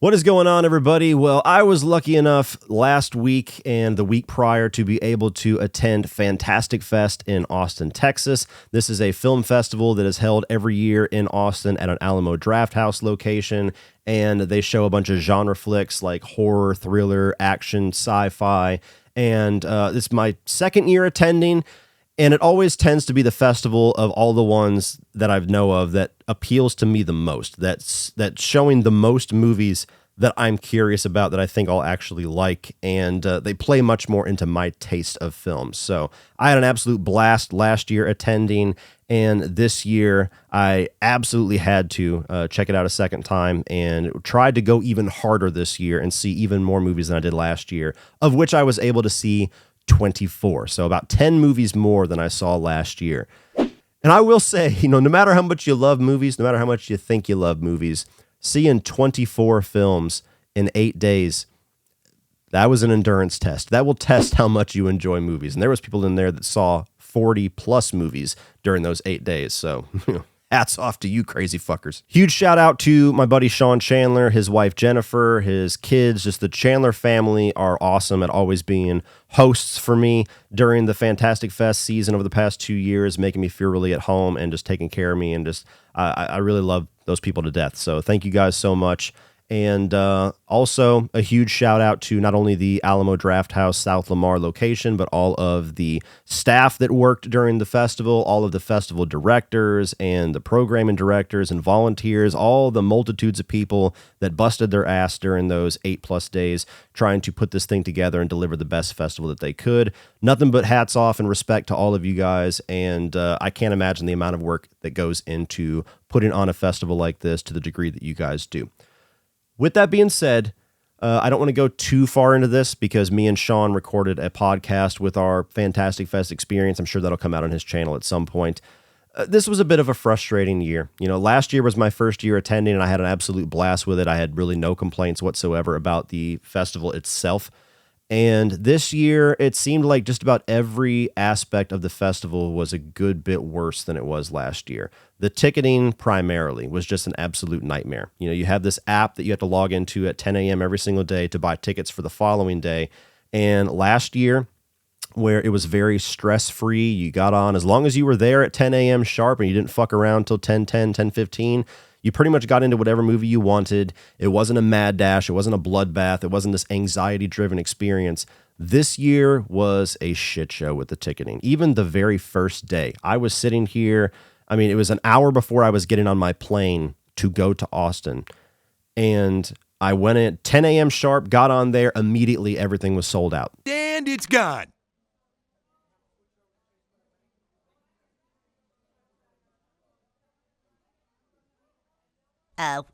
What is going on, everybody? Well, I was lucky enough last week and the week prior to be able to attend Fantastic Fest in Austin, Texas. This is a film festival that is held every year in Austin at an Alamo Drafthouse location, and they show a bunch of genre flicks like horror, thriller, action, sci-fi, and this is my second year attending. And it always tends to be the festival of all the ones that I know of that appeals to me the most. That's showing the most movies that I'm curious about that I think I'll actually like. And they play much more into my taste of films. So I had an absolute blast last year attending. And this year I absolutely had to check it out a second time and tried to go even harder this year and see even more movies than I did last year, of which I was able to see 24. So about 10 movies more than I saw last year. And I will say, no matter how much you love movies, no matter how much you think you love movies, seeing 24 films in 8 days, that was an endurance test. That will test how much you enjoy movies. And there was people in there that saw 40 plus movies during those 8 days. So hats off to you crazy fuckers. Huge shout out to my buddy Sean Chandler, his wife Jennifer, his kids. Just the Chandler family are awesome at always being hosts for me during the Fantastic Fest season over the past 2 years, making me feel really at home and just taking care of me. And just I really love those people to death. So thank you guys so much. And also a huge shout out to not only the Alamo Drafthouse South Lamar location, but all of the staff that worked during the festival, all of the festival directors and the programming directors and volunteers, all the multitudes of people that busted their ass during those 8+ days trying to put this thing together and deliver the best festival that they could. Nothing but hats off and respect to all of you guys. And I can't imagine the amount of work that goes into putting on a festival like this to the degree that you guys do. With that being said, I don't want to go too far into this because me and Sean recorded a podcast with our Fantastic Fest experience. I'm sure that'll come out on his channel at some point. This was a bit of a frustrating year. Last year was my first year attending and I had an absolute blast with it. I had really no complaints whatsoever about the festival itself. And this year, it seemed like just about every aspect of the festival was a good bit worse than it was last year. The ticketing primarily was just an absolute nightmare. You have this app that you have to log into at 10 a.m. every single day to buy tickets for the following day. And last year, where it was very stress-free, you got on, as long as you were there at 10 a.m. sharp and you didn't fuck around till 10:10, 10:15, you pretty much got into whatever movie you wanted. It wasn't a mad dash. It wasn't a bloodbath. It wasn't this anxiety-driven experience. This year was a shit show with the ticketing. Even the very first day, I was sitting here. It was an hour before I was getting on my plane to go to Austin. And I went in at 10 a.m. sharp, got on there. Immediately, everything was sold out. And it's gone.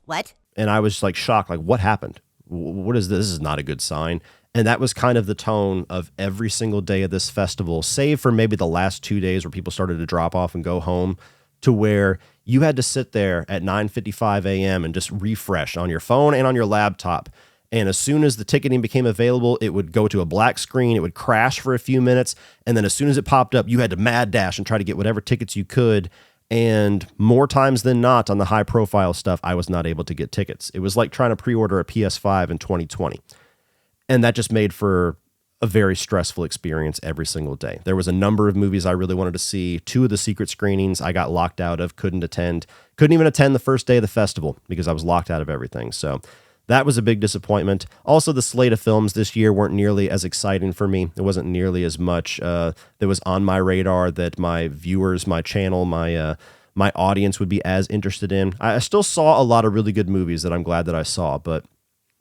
What? And I was like shocked, like, what happened? What is this? This is not a good sign. And that was kind of the tone of every single day of this festival, save for maybe the last 2 days where people started to drop off and go home, to where you had to sit there at 9:55 a.m. and just refresh on your phone and on your laptop. And as soon as the ticketing became available, it would go to a black screen, it would crash for a few minutes, and then as soon as it popped up, you had to mad dash and try to get whatever tickets you could. And more times than not on the high profile stuff, I was not able to get tickets. It was like trying to pre-order a PS5 in 2020. And that just made for a very stressful experience every single day. There was a number of movies I really wanted to see. 2 of the secret screenings I got locked out of, couldn't even attend the first day of the festival because I was locked out of everything. So that was a big disappointment. Also, the slate of films this year weren't nearly as exciting for me. It wasn't nearly as much that was on my radar that my viewers, my channel, my audience would be as interested in. I still saw a lot of really good movies that I'm glad that I saw, but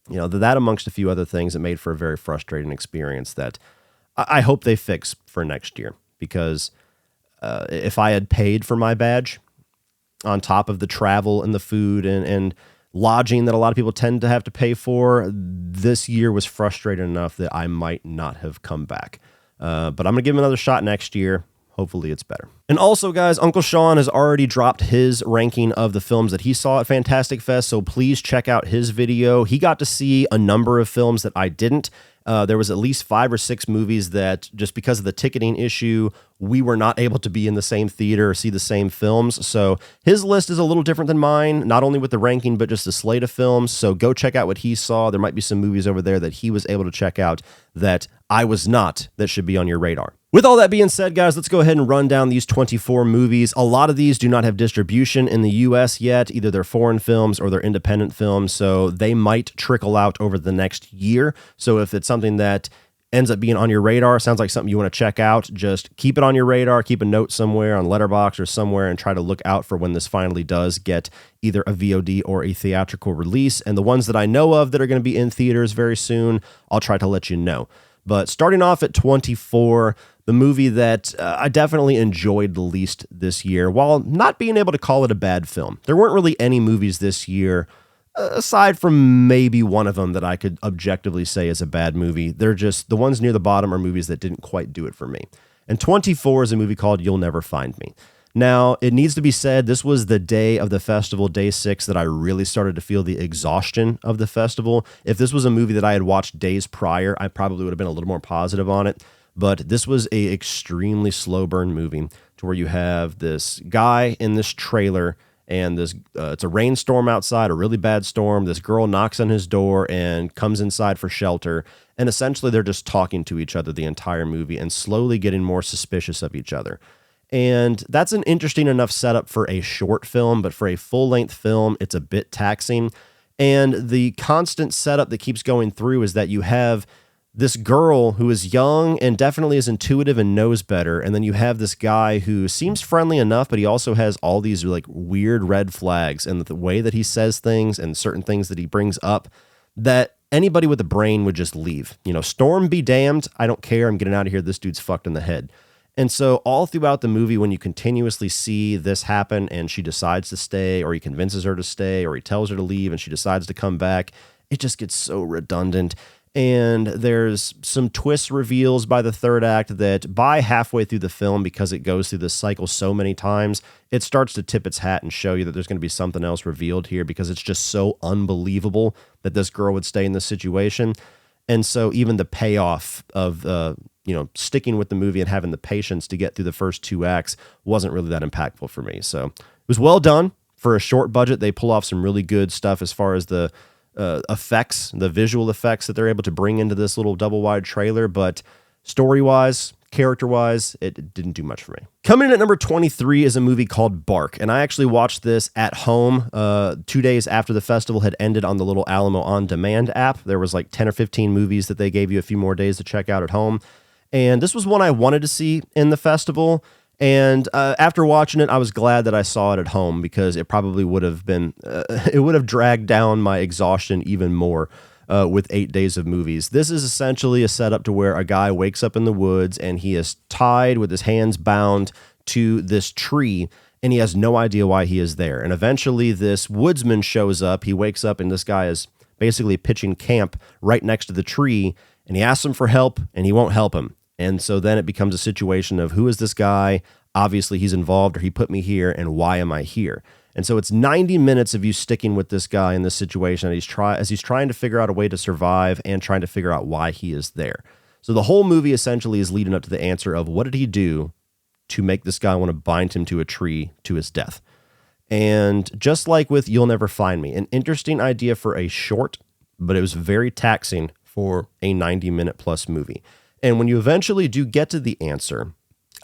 that amongst a few other things, it made for a very frustrating experience that I hope they fix for next year. Because if I had paid for my badge on top of the travel and the food and lodging that a lot of people tend to have to pay for, this year was frustrating enough that I might not have come back. But I'm going to give him another shot next year. Hopefully it's better. And also, guys, Uncle Sean has already dropped his ranking of the films that he saw at Fantastic Fest, so please check out his video. He got to see a number of films that I didn't, There was at least 5 or 6 movies that, just because of the ticketing issue, we were not able to be in the same theater or see the same films. So his list is a little different than mine, not only with the ranking, but just the slate of films. So go check out what he saw. There might be some movies over there that he was able to check out that I was not, that should be on your radar. With all that being said, guys, let's go ahead and run down these 24 movies. A lot of these do not have distribution in the U.S. yet. Either they're foreign films or they're independent films, so they might trickle out over the next year. So if it's something that ends up being on your radar, sounds like something you want to check out, just keep it on your radar, keep a note somewhere on Letterboxd or somewhere, and try to look out for when this finally does get either a VOD or a theatrical release. And the ones that I know of that are going to be in theaters very soon, I'll try to let you know. But starting off at 24, the movie that I definitely enjoyed the least this year, while not being able to call it a bad film. There weren't really any movies this year, aside from maybe one of them, that I could objectively say is a bad movie. They're just, the ones near the bottom are movies that didn't quite do it for me. And 24 is a movie called You'll Never Find Me. Now, it needs to be said, this was the day of the festival, day 6, that I really started to feel the exhaustion of the festival. If this was a movie that I had watched days prior, I probably would have been a little more positive on it. But this was a extremely slow burn movie, to where you have this guy in this trailer, and this it's a rainstorm outside, a really bad storm. This girl knocks on his door and comes inside for shelter. And essentially they're just talking to each other the entire movie and slowly getting more suspicious of each other. And that's an interesting enough setup for a short film, but for a full-length film, it's a bit taxing. And the constant setup that keeps going through is that you have this girl who is young and definitely is intuitive and knows better, and then you have this guy who seems friendly enough, but he also has all these like weird red flags, and the way that he says things and certain things that he brings up that anybody with a brain would just leave. You know, storm be damned, I don't care, I'm getting out of here, this dude's fucked in the head. And so all throughout the movie, when you continuously see this happen and she decides to stay, or he convinces her to stay, or he tells her to leave and she decides to come back, it just gets so redundant. And there's some twist reveals by the third act that by halfway through the film, because it goes through this cycle so many times, it starts to tip its hat and show you that there's going to be something else revealed here, because it's just so unbelievable that this girl would stay in this situation. And so even the payoff of sticking with the movie and having the patience to get through the first 2 acts wasn't really that impactful for me. So it was well done for a short budget. They pull off some really good stuff as far as the effects, the visual effects that they're able to bring into this little double wide trailer. But story-wise, character-wise, it didn't do much for me. Coming in at number 23 is a movie called Bark, and I actually watched this at home 2 days after the festival had ended on the little Alamo On Demand app. There was like 10 or 15 movies that they gave you a few more days to check out at home. And this was one I wanted to see in the festival. And after watching it, I was glad that I saw it at home, because it probably would have been, it would have dragged down my exhaustion even more with 8 days of movies. This is essentially a setup to where a guy wakes up in the woods and he is tied with his hands bound to this tree, and he has no idea why he is there. And eventually this woodsman shows up. He wakes up and this guy is basically pitching camp right next to the tree, and he asks him for help and he won't help him. And so then it becomes a situation of, who is this guy? Obviously he's involved, or he put me here, and why am I here? And so it's 90 minutes of you sticking with this guy in this situation as he's trying to figure out a way to survive and trying to figure out why he is there. So the whole movie essentially is leading up to the answer of, what did he do to make this guy want to bind him to a tree to his death? And just like with You'll Never Find Me, an interesting idea for a short, but it was very taxing for a 90-minute plus movie. And when you eventually do get to the answer,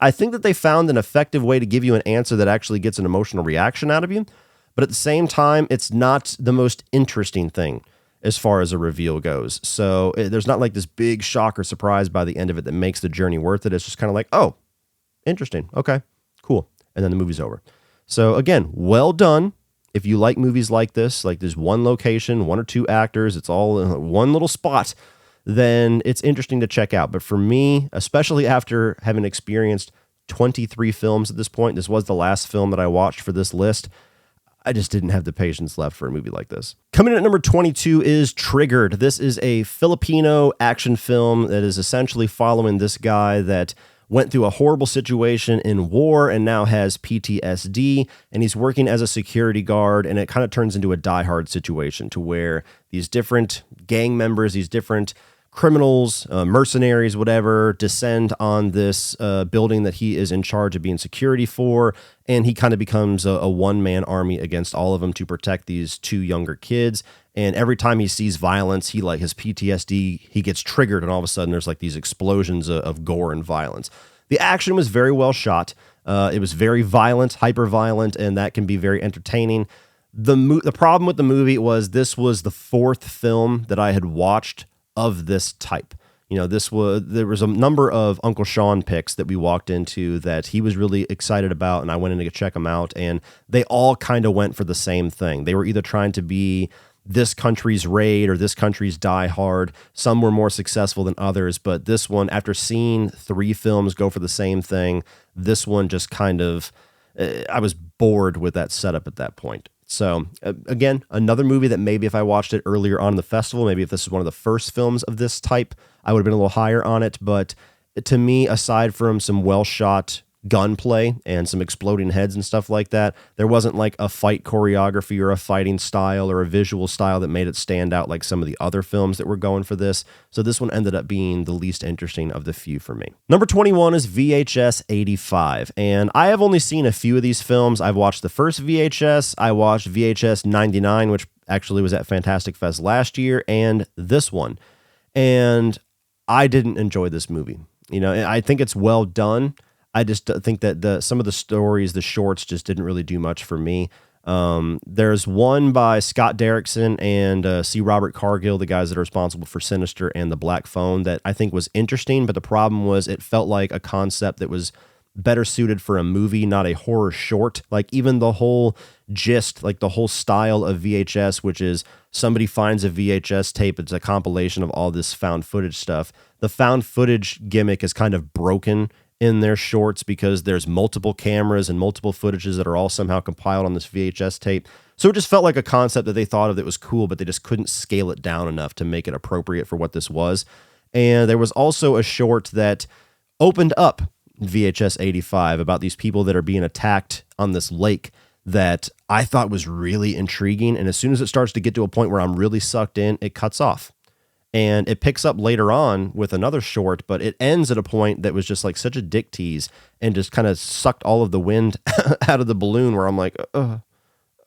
I think that they found an effective way to give you an answer that actually gets an emotional reaction out of you. But at the same time, it's not the most interesting thing as far as a reveal goes. So there's not like this big shock or surprise by the end of it that makes the journey worth it. It's just kind of like, oh, interesting. Okay, cool. And then the movie's over. So again, well done. If you like movies like this, like there's one location, 1 or 2 actors, it's all in one little spot, then it's interesting to check out. But for me, especially after having experienced 23 films at this point, this was the last film that I watched for this list, I just didn't have the patience left for a movie like this. Coming in at number 22 is Triggered. This is a Filipino action film that is essentially following this guy that went through a horrible situation in war and now has PTSD, and he's working as a security guard, and it kind of turns into a Die Hard situation to where these different gang members, these different criminals, mercenaries, whatever, descend on this building that he is in charge of being security for, and he kind of becomes a one-man army against all of them to protect these two younger kids. And every time he sees violence, he like his PTSD, he gets triggered, and all of a sudden there's like these explosions of gore and violence. The action was very well shot. It was very violent, hyper-violent, and that can be very entertaining. The problem with the movie was this was the fourth film that I had watched of this type. You know, there was a number of Uncle Sean picks that we walked into that he was really excited about, and I went in to check them out, and they all kind of went for the same thing. They were either trying to be this country's Raid or this country's Die Hard. Some were more successful than others, but this one, after seeing 3 films go for the same thing, this one just kind of, I was bored with that setup at that point. So again, another movie that maybe if I watched it earlier on in the festival, maybe if this is one of the first films of this type, I would have been a little higher on it. But to me, aside from some well-shot gunplay and some exploding heads and stuff like that, there wasn't like a fight choreography or a fighting style or a visual style that made it stand out like some of the other films that were going for this. So this one ended up being the least interesting of the few for me. Number 21 is VHS 85. And I have only seen a few of these films. I've watched the first VHS. I watched VHS 99, which actually was at Fantastic Fest last year, and this one. And I didn't enjoy this movie. You know, I think it's well done. I just think that some of the stories, the shorts, just didn't really do much for me. There's one by Scott Derrickson and C. Robert Cargill, the guys that are responsible for Sinister and The Black Phone, that I think was interesting, but the problem was it felt like a concept that was better suited for a movie, not a horror short. Like even the whole gist, like the whole style of VHS, which is somebody finds a VHS tape, it's a compilation of all this found footage stuff. The found footage gimmick is kind of broken in their shorts because there's multiple cameras and multiple footages that are all somehow compiled on this VHS tape. So it just felt like a concept that they thought of that was cool, but they just couldn't scale it down enough to make it appropriate for what this was. And there was also a short that opened up VHS 85 about these people that are being attacked on this lake that I thought was really intriguing. And as soon as it starts to get to a point where I'm really sucked in, it cuts off. And it picks up later on with another short, but it ends at a point that was just like such a dick tease and just kind of sucked all of the wind out of the balloon where I'm like,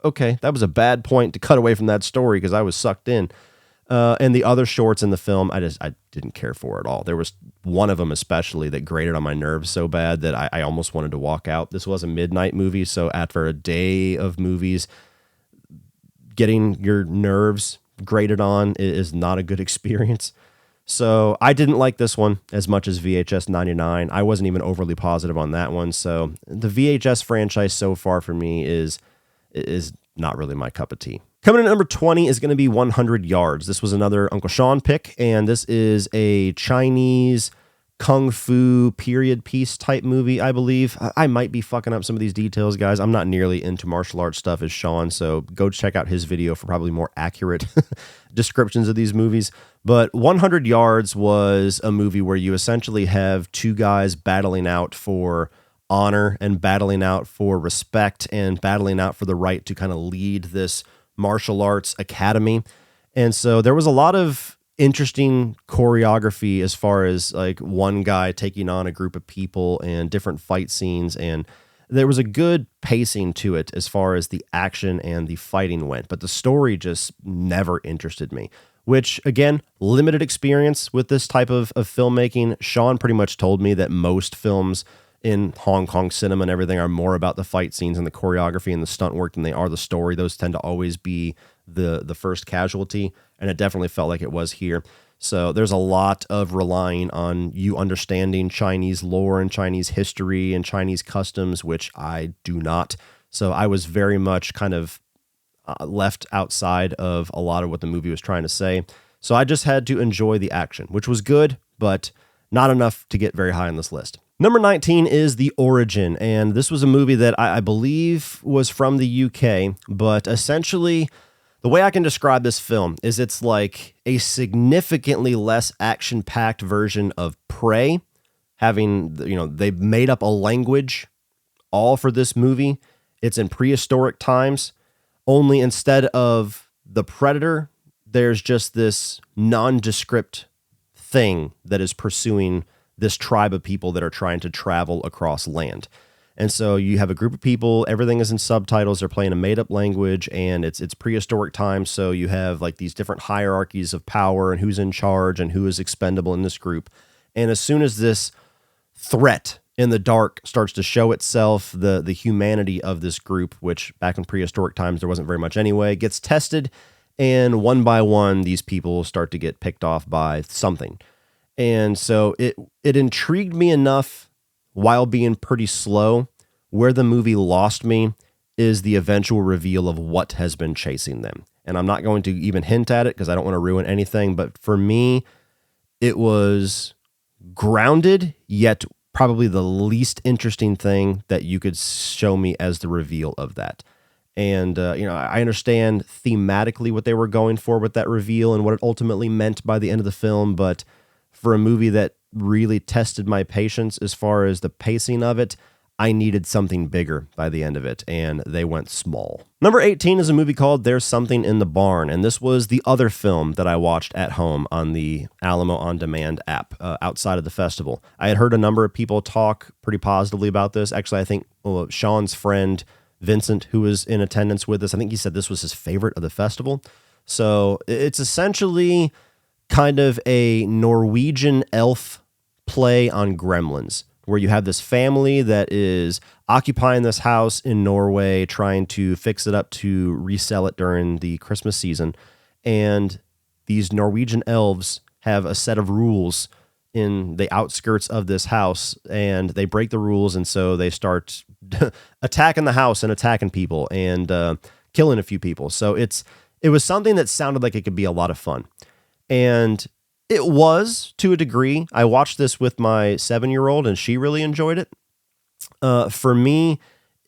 okay, that was a bad point to cut away from that story because I was sucked in. And the other shorts in the film, I didn't care for at all. There was one of them especially that grated on my nerves so bad that I almost wanted to walk out. This was a midnight movie, so after a day of movies, getting your nerves grated on is not a good experience. So I didn't like this one as much as VHS 99. I wasn't even overly positive on that one. So the VHS franchise so far for me is not really my cup of tea. Coming in at number 20 is going to be 100 Yards. This was another Uncle Sean pick, and this is a Chinese kung fu period piece type movie, I believe. I might be fucking up some of these details, guys. I'm not nearly into martial arts stuff as Sean, so go check out his video for probably more accurate descriptions of these movies. But 100 Yards was a movie where you essentially have two guys battling out for honor and battling out for respect and battling out for the right to kind of lead this martial arts academy. And so there was a lot of interesting choreography as far as like one guy taking on a group of people and different fight scenes, and there was a good pacing to it as far as the action and the fighting went, but the story just never interested me, which again, limited experience with this type of filmmaking. Sean pretty much told me that most films in Hong Kong cinema and everything are more about the fight scenes and the choreography and the stunt work than they are the story. Those tend to always be the first casualty, and it definitely felt like it was here. So there's a lot of relying on you understanding Chinese lore and Chinese history and Chinese customs, which I do not. So I was very much kind of left outside of a lot of what the movie was trying to say. So I just had to enjoy the action, which was good, but not enough to get very high on this list. Number 19 is The Origin, and this was a movie that I believe was from the UK, but essentially the way I can describe this film is it's like a significantly less action-packed version of Prey, having, they've made up a language all for this movie. It's in prehistoric times, only instead of the predator, there's just this nondescript thing that is pursuing this tribe of people that are trying to travel across land. And so you have a group of people, everything is in subtitles, they're playing a made-up language, and it's prehistoric times, so you have like these different hierarchies of power and who's in charge and who is expendable in this group. And as soon as this threat in the dark starts to show itself, the humanity of this group, which back in prehistoric times there wasn't very much anyway, gets tested, and one by one these people start to get picked off by something. And so it intrigued me enough while being pretty slow. Where the movie lost me is the eventual reveal of what has been chasing them. And I'm not going to even hint at it because I don't want to ruin anything. But for me, it was grounded, yet probably the least interesting thing that you could show me as the reveal of that. And, I understand thematically what they were going for with that reveal and what it ultimately meant by the end of the film. But for a movie that really tested my patience as far as the pacing of it, I needed something bigger by the end of it, and they went small. Number 18 is a movie called There's Something in the Barn, and this was the other film that I watched at home on the Alamo On Demand app outside of the festival. I had heard a number of people talk pretty positively about this. Actually, I think Sean's friend, Vincent, who was in attendance with us, I think he said this was his favorite of the festival. So it's essentially kind of a Norwegian elf play on Gremlins, where you have this family that is occupying this house in Norway, trying to fix it up to resell it during the Christmas season. And these Norwegian elves have a set of rules in the outskirts of this house, and they break the rules, and so they start attacking the house and attacking people and killing a few people. So it was something that sounded like it could be a lot of fun. And it was, to a degree. I watched this with my 7-year-old, and she really enjoyed it. For me,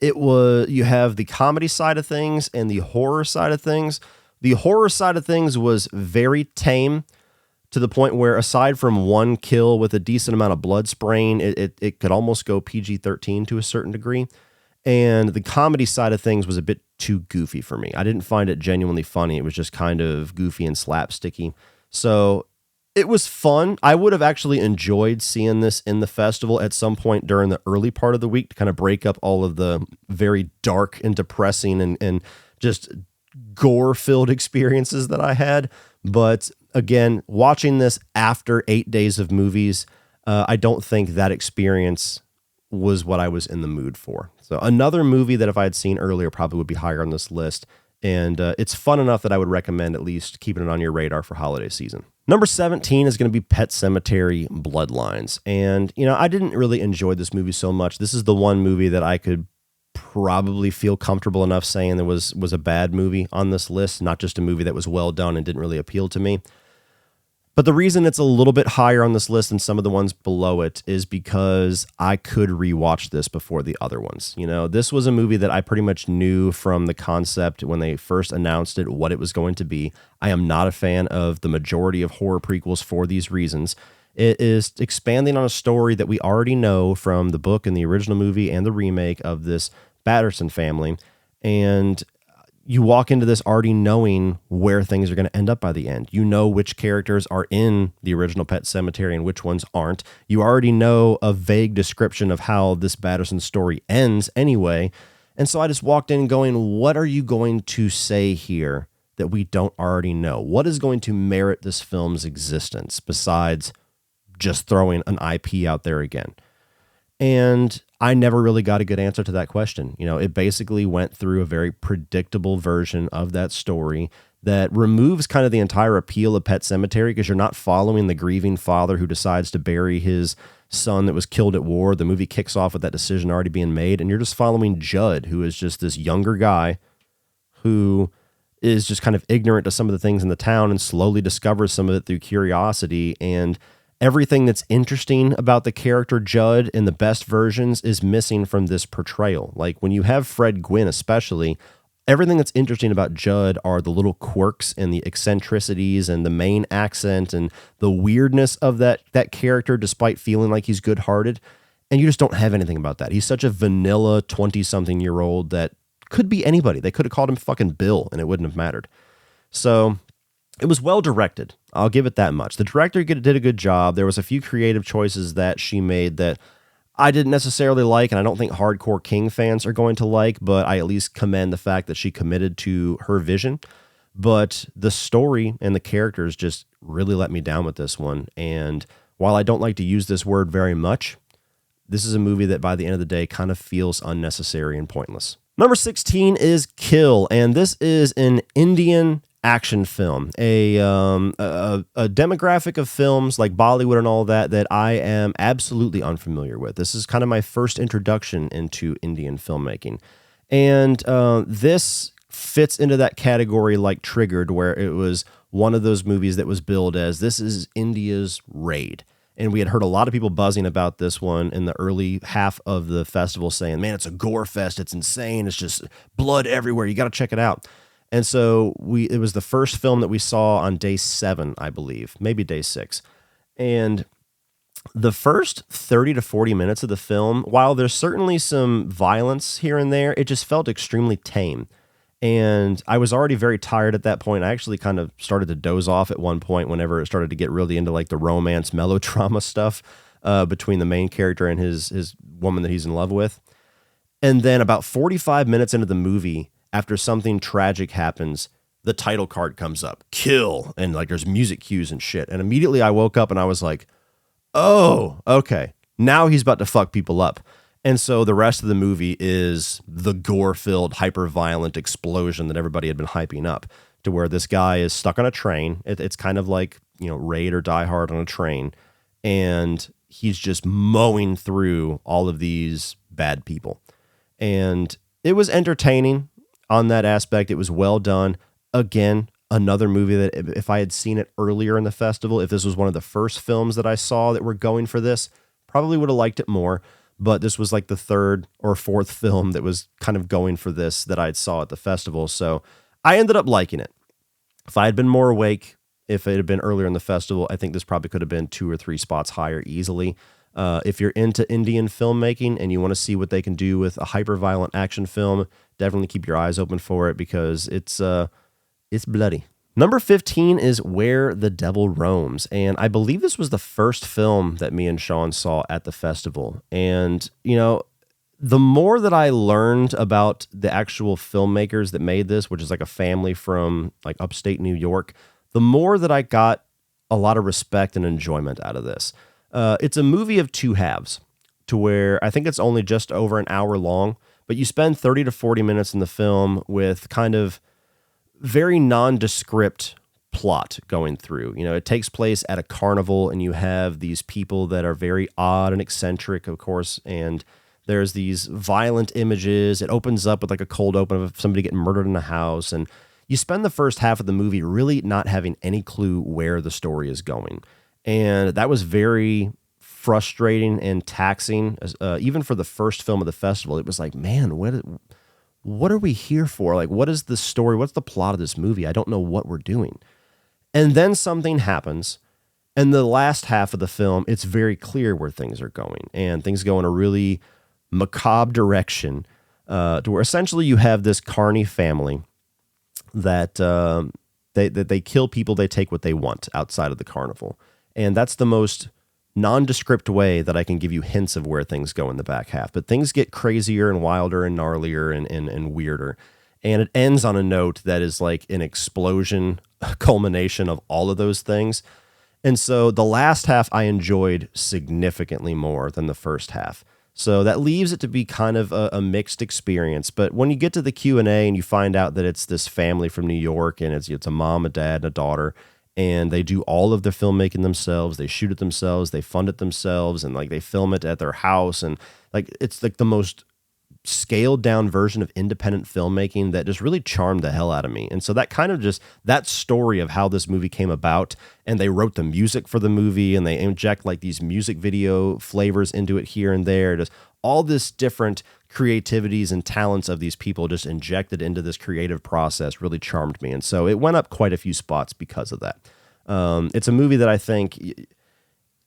you have the comedy side of things and the horror side of things. The horror side of things was very tame, to the point where, aside from one kill with a decent amount of blood spraying, it could almost go PG-13 to a certain degree. And the comedy side of things was a bit too goofy for me. I didn't find it genuinely funny. It was just kind of goofy and slapsticky. So it was fun. I would have actually enjoyed seeing this in the festival at some point during the early part of the week to kind of break up all of the very dark and depressing and just gore-filled experiences that I had. But again, watching this after 8 days of movies, I don't think that experience was what I was in the mood for. So another movie that if I had seen earlier probably would be higher on this list. And it's fun enough that I would recommend at least keeping it on your radar for holiday season. Number 17 is going to be Pet Sematary Bloodlines. And, I didn't really enjoy this movie so much. This is the one movie that I could probably feel comfortable enough saying there was a bad movie on this list, not just a movie that was well done and didn't really appeal to me. But the reason it's a little bit higher on this list than some of the ones below it is because I could rewatch this before the other ones. This was a movie that I pretty much knew from the concept when they first announced it, what it was going to be. I am not a fan of the majority of horror prequels for these reasons. It is expanding on a story that we already know from the book and the original movie and the remake of this Batterson family. And you walk into this already knowing where things are going to end up by the end. You know which characters are in the original Pet Sematary and which ones aren't. You already know a vague description of how this Batterson story ends anyway. And so I just walked in going, what are you going to say here that we don't already know? What is going to merit this film's existence besides just throwing an IP out there again? And I never really got a good answer to that question. It basically went through a very predictable version of that story that removes kind of the entire appeal of Pet Sematary, because you're not following the grieving father who decides to bury his son that was killed at war. The movie kicks off with that decision already being made, and you're just following Judd, who is just this younger guy who is just kind of ignorant to some of the things in the town and slowly discovers some of it through curiosity. And everything that's interesting about the character Judd in the best versions is missing from this portrayal. Like when you have Fred Gwynn especially, everything that's interesting about Judd are the little quirks and the eccentricities and the main accent and the weirdness of that character despite feeling like he's good-hearted. And you just don't have anything about that. He's such a vanilla 20-something-year-old that could be anybody. They could have called him fucking Bill and it wouldn't have mattered. So It was well directed. I'll give it that much. The director did a good job. There was a few creative choices that she made that I didn't necessarily like, and I don't think hardcore King fans are going to like, but I at least commend the fact that she committed to her vision. But the story and the characters just really let me down with this one. And while I don't like to use this word very much, this is a movie that by the end of the day kind of feels unnecessary and pointless. Number 16 is Kill, and this is an Indian action film, a demographic of films like Bollywood and all that I am absolutely unfamiliar with. This is kind of my first introduction into Indian filmmaking. And this fits into that category like Triggered, where it was one of those movies that was billed as this is India's Raid. And we had heard a lot of people buzzing about this one in the early half of the festival saying, man, it's a gore fest. It's insane. It's just blood everywhere. You got to check it out. And so it was the first film that we saw on day 7, I believe, maybe day 6. And the first 30 to 40 minutes of the film, while there's certainly some violence here and there, it just felt extremely tame. And I was already very tired at that point. I actually kind of started to doze off at one point whenever it started to get really into like the romance melodrama stuff between the main character and his woman that he's in love with. And then about 45 minutes into the movie, after something tragic happens, the title card comes up, Kill, and like there's music cues and shit. And immediately I woke up and I was like, oh, okay, now he's about to fuck people up. And so the rest of the movie is the gore-filled, hyper-violent explosion that everybody had been hyping up, to where this guy is stuck on a train. It's kind of like, Raid or Die Hard on a train. And he's just mowing through all of these bad people. And it was entertaining on that aspect. It was well done. Again, another movie that if I had seen it earlier in the festival, if this was one of the first films that I saw that were going for this, probably would have liked it more. But this was like the third or fourth film that was kind of going for this that I saw at the festival. So I ended up liking it. If I had been more awake, if it had been earlier in the festival, I think this probably could have been 2 or 3 spots higher easily. If you're into Indian filmmaking and you want to see what they can do with a hyper-violent action film, definitely keep your eyes open for it because it's bloody. Number 15 is Where the Devil Roams, and I believe this was the first film that me and Sean saw at the festival. And, the more that I learned about the actual filmmakers that made this, which is like a family from like upstate New York, the more that I got a lot of respect and enjoyment out of this. It's a movie of 2 halves, to where I think it's only just over an hour long, but you spend 30 to 40 minutes in the film with kind of very nondescript plot going through. It takes place at a carnival, and you have these people that are very odd and eccentric, of course, and there's these violent images. It opens up with like a cold open of somebody getting murdered in a house, and you spend the first half of the movie really not having any clue where the story is going. And that was very frustrating and taxing, even for the first film of the festival. It was like, man, what are we here for? Like, what is the story? What's the plot of this movie? I don't know what we're doing. And then something happens, and the last half of the film, it's very clear where things are going, and things go in a really macabre direction, to where essentially you have this carny family that they kill people, they take what they want outside of the carnival. And that's the most nondescript way that I can give you hints of where things go in the back half. But things get crazier and wilder and gnarlier and weirder. And it ends on a note that is like an explosion, a culmination of all of those things. And so the last half I enjoyed significantly more than the first half. So that leaves it to be kind of a mixed experience. But when you get to the Q&A and you find out that it's this family from New York, and it's a mom, a dad, and a daughter, and they do all of their filmmaking themselves. They shoot it themselves. They fund it themselves, and like they film it at their house. And like it's like the most scaled down version of independent filmmaking that just really charmed the hell out of me. And so that kind of just that story of how this movie came about, and they wrote the music for the movie, and they inject like these music video flavors into it here and there. Just all this different creativities and talents of these people just injected into this creative process really charmed me. And so it went up quite a few spots because of that. It's a movie that I think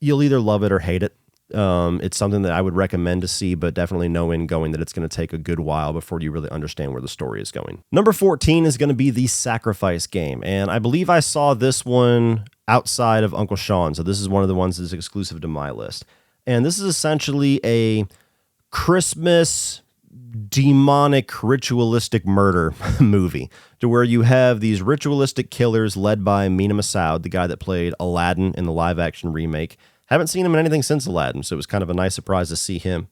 you'll either love it or hate it. It's something that I would recommend to see, but definitely know in going that it's going to take a good while before you really understand where the story is going. Number 14 is going to be The Sacrifice Game, and I believe I saw this one outside of Uncle Sean, so this is one of the ones that's exclusive to my list. And this is essentially a Christmas demonic ritualistic murder movie, to where you have these ritualistic killers led by Mina Massoud, the guy that played Aladdin in the live-action remake. Haven't seen him in anything since Aladdin, so it was kind of a nice surprise to see him.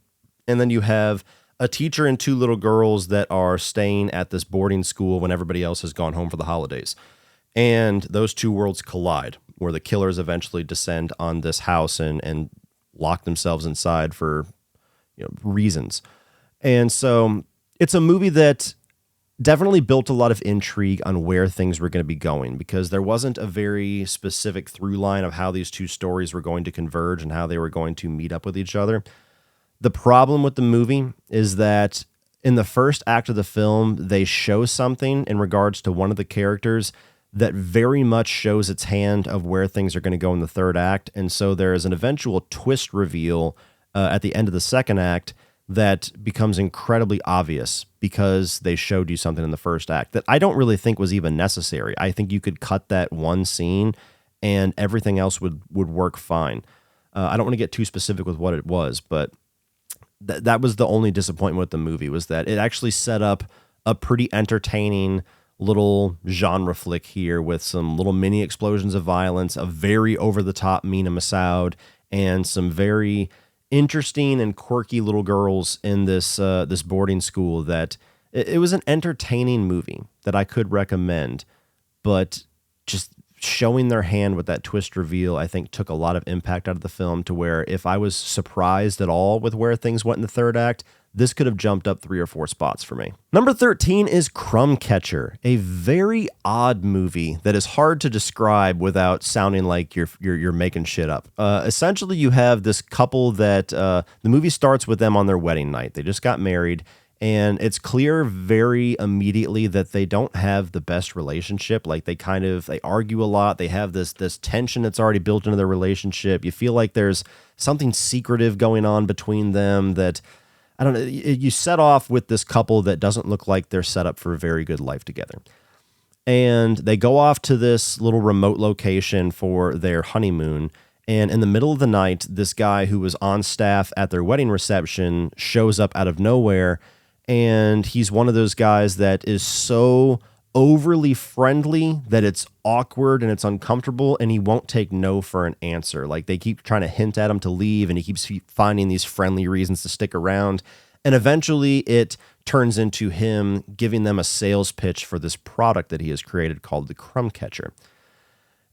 And then you have a teacher and two little girls that are staying at this boarding school when everybody else has gone home for the holidays. And those two worlds collide, where the killers eventually descend on this house and lock themselves inside for reasons. And so it's a movie that definitely built a lot of intrigue on where things were going to be going, because there wasn't a very specific through line of how these two stories were going to converge and how they were going to meet up with each other. The problem with the movie is that in the first act of the film, they show something in regards to one of the characters that very much shows its hand of where things are going to go in the third act. And so there is an eventual twist reveal at the end of the second act that becomes incredibly obvious because they showed you something in the first act that I don't really think was even necessary. I think you could cut that one scene and everything else would work fine. I don't want to get too specific with what it was, but that was the only disappointment with the movie, was that it actually set up a pretty entertaining little genre flick here with some little mini explosions of violence, a very over-the-top Mina Massoud, and some very interesting and quirky little girls in this boarding school. That it was an entertaining movie that I could recommend, but just showing their hand with that twist reveal, I think, took a lot of impact out of the film, to where if I was surprised at all with where things went in the third act, this could have jumped up 3 or 4 spots for me. Number 13 is Crumb Catcher, a very odd movie that is hard to describe without sounding like you're making shit up. Essentially, you have this couple that the movie starts with them on their wedding night. They just got married, and it's clear very immediately that they don't have the best relationship. Like they argue a lot. They have this tension that's already built into their relationship. You feel like there's something secretive going on between them that, I don't know, you set off with this couple that doesn't look like they're set up for a very good life together. And they go off to this little remote location for their honeymoon. And in the middle of the night, this guy who was on staff at their wedding reception shows up out of nowhere. And he's one of those guys that is so overly friendly that it's awkward and it's uncomfortable, and he won't take no for an answer. Like they keep trying to hint at him to leave, and he keeps finding these friendly reasons to stick around. And eventually it turns into him giving them a sales pitch for this product that he has created called the Crumb Catcher.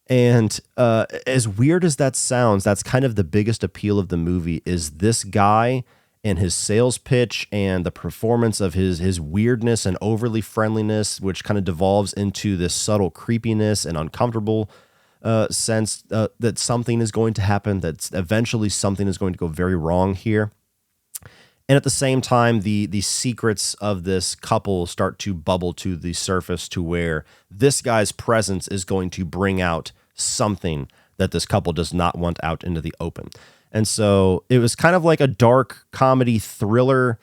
And as weird as that sounds, that's kind of the biggest appeal of the movie, is this guy and his sales pitch and the performance of his weirdness and overly friendliness, which kind of devolves into this subtle creepiness and uncomfortable sense that something is going to happen, that eventually something is going to go very wrong here. And at the same time, the secrets of this couple start to bubble to the surface, to where this guy's presence is going to bring out something that this couple does not want out into the open. And so it was kind of like a dark comedy thriller,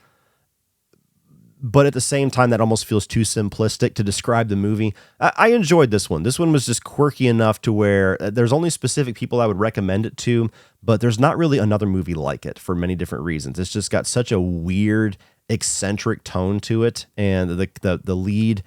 but at the same time, that almost feels too simplistic to describe the movie. I enjoyed this one. This one was just quirky enough to where there's only specific people I would recommend it to, but there's not really another movie like it for many different reasons. It's just got such a weird, eccentric tone to it, and the lead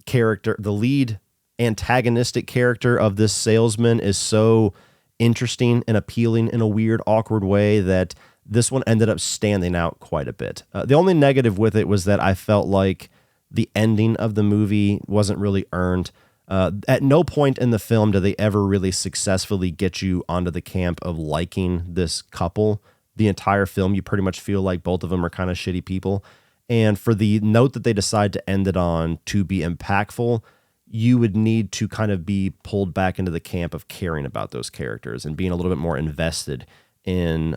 character, the lead antagonistic character of this salesman is so interesting and appealing in a weird, awkward way that this one ended up standing out quite a bit. The only negative with it was that I felt like the ending of the movie wasn't really earned. At no point in the film do they ever really successfully get you onto the camp of liking this couple. The entire film, you pretty much feel like both of them are kind of shitty people. And for the note that they decide to end it on to be impactful, you would need to kind of be pulled back into the camp of caring about those characters and being a little bit more invested in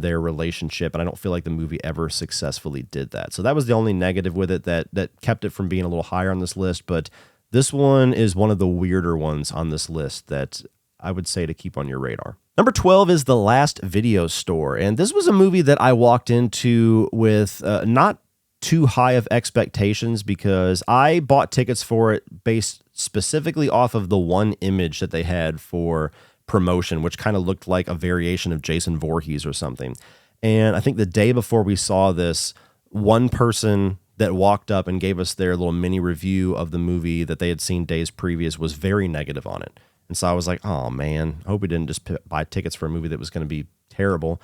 their relationship. And I don't feel like the movie ever successfully did that. So that was the only negative with it that kept it from being a little higher on this list. But this one is one of the weirder ones on this list that I would say to keep on your radar. Number 12 is The Last Video Store. And this was a movie that I walked into with not too high of expectations because I bought tickets for it based specifically off of the one image that they had for promotion, which kind of looked like a variation of Jason Voorhees or something. And I think the day before we saw this, one person that walked up and gave us their little mini review of the movie that they had seen days previous was very negative on it. And so I was like, oh man, I hope we didn't just buy tickets for a movie that was going to be terrible.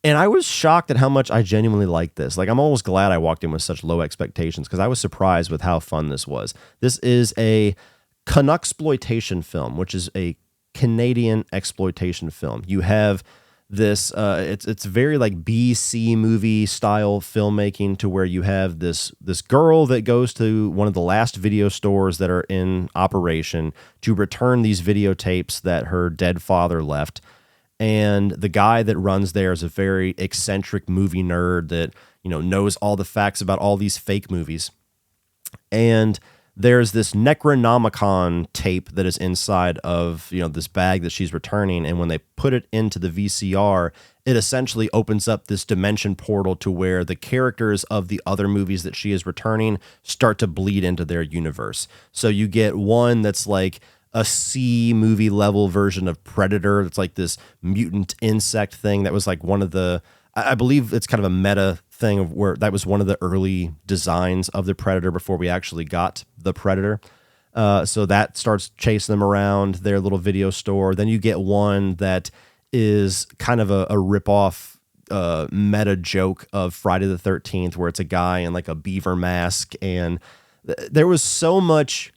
And I was shocked at how much I genuinely liked this. Like, I'm almost glad I walked in with such low expectations because I was surprised with how fun this was. This is a Canucksploitation film, which is a Canadian exploitation film. You have this, it's very like B-C movie style filmmaking to where you have this girl that goes to one of the last video stores that are in operation to return these videotapes that her dead father left. And the guy that runs there is a very eccentric movie nerd that, knows all the facts about all these fake movies. And there's this Necronomicon tape that is inside of, this bag that she's returning. And when they put it into the VCR, it essentially opens up this dimension portal to where the characters of the other movies that she is returning start to bleed into their universe. So you get one that's like a C movie level version of Predator. It's like this mutant insect thing that was like one of the, I believe it's kind of a meta thing of where that was one of the early designs of the Predator before we actually got the Predator. So that starts chasing them around their little video store. Then you get one that is kind of a ripoff meta joke of Friday the 13th, where it's a guy in like a beaver mask. And there was so much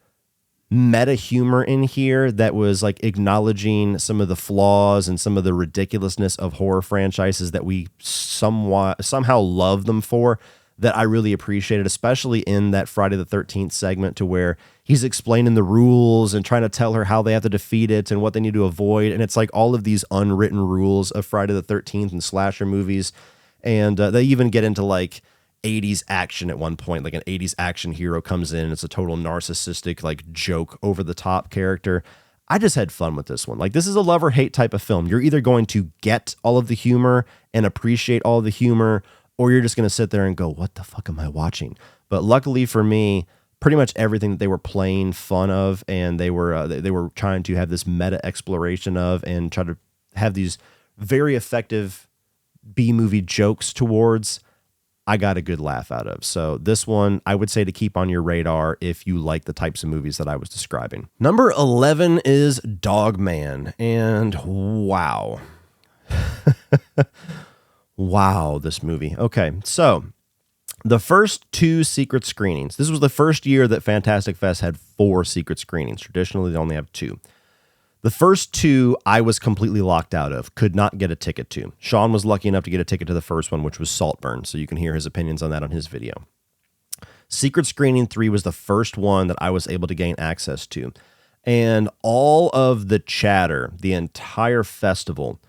meta humor in here that was like acknowledging some of the flaws and some of the ridiculousness of horror franchises that we somehow love them for, that I really appreciated, especially in that Friday the 13th segment to where he's explaining the rules and trying to tell her how they have to defeat it and what they need to avoid. And it's like all of these unwritten rules of Friday the 13th and slasher movies. And they even get into like 80s action at one point, like an 80s action hero comes in. It's a total narcissistic, like joke over the top character. I just had fun with this one. Like, this is a love or hate type of film. You're either going to get all of the humor and appreciate all of the humor, or you're just going to sit there and go, what the fuck am I watching? But luckily for me, pretty much everything that they were playing fun of and they were trying to have this meta exploration of and try to have these very effective B-movie jokes towards, I got a good laugh out of. So this one, I would say to keep on your radar if you like the types of movies that I was describing. Number 11 is Dogman. And wow. Wow, this movie. Okay, so the first 2 secret screenings. This was the first year that Fantastic Fest had 4 secret screenings. Traditionally, they only have 2. The first 2 I was completely locked out of, could not get a ticket to. Sean was lucky enough to get a ticket to the first one, which was Saltburn, so you can hear his opinions on that on his video. Secret Screening 3 was the first one that I was able to gain access to. And all of the chatter, the entire festival,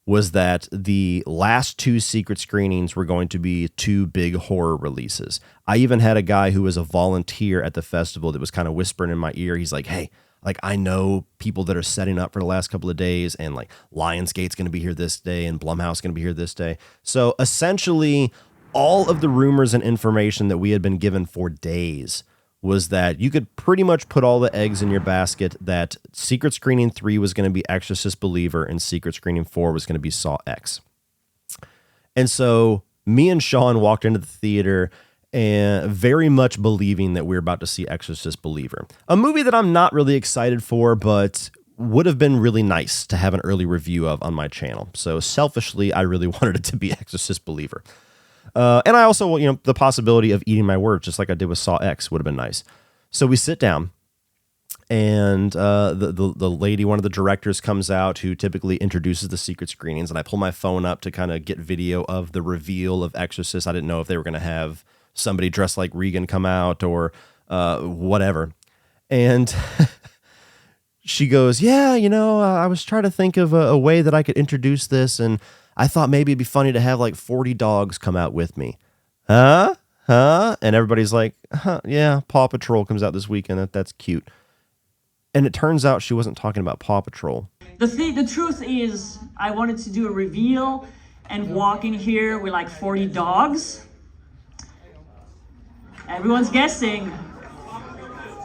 was that the last 2 secret screenings were going to be 2 big horror releases. I even had a guy who was a volunteer at the festival that was kind of whispering in my ear. He's like, hey, like, I know people that are setting up for the last couple of days, and like Lionsgate's going to be here this day and Blumhouse going to be here this day. So essentially all of the rumors and information that we had been given for days was that you could pretty much put all the eggs in your basket that Secret Screening 3 was going to be Exorcist Believer and Secret Screening 4 was going to be Saw X. And so me and Sean walked into the theater and very much believing that we're about to see Exorcist Believer, a movie that I'm not really excited for, but would have been really nice to have an early review of on my channel. So selfishly, I really wanted it to be Exorcist Believer. And I also, the possibility of eating my words, just like I did with Saw X, would have been nice. So we sit down, and the lady, one of the directors, comes out who typically introduces the secret screenings, and I pull my phone up to kind of get video of the reveal of Exorcist. I didn't know if they were going to have somebody dressed like Regan come out or whatever. And she goes, yeah, I was trying to think of a way that I could introduce this, and I thought maybe it'd be funny to have like 40 dogs come out with me. Huh? And everybody's like, huh, yeah, Paw Patrol comes out this weekend. That's cute. And it turns out she wasn't talking about Paw Patrol. The truth is, I wanted to do a reveal and walk in here with like 40 dogs. Everyone's guessing.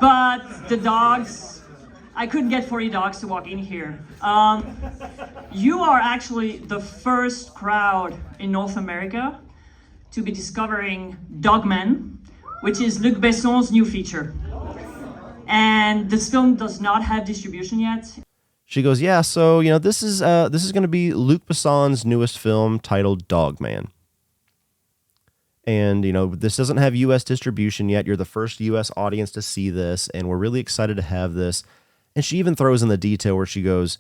But the dogs, I couldn't get 40 dogs to walk in here. You are actually the first crowd in North America to be discovering Dogman, which is Luc Besson's new feature. And this film does not have distribution yet. She goes, yeah, so, this is going to be Luc Besson's newest film titled Dogman. And, this doesn't have U.S. distribution yet. You're the first U.S. audience to see this, and we're really excited to have this. And she even throws in the detail where she goes,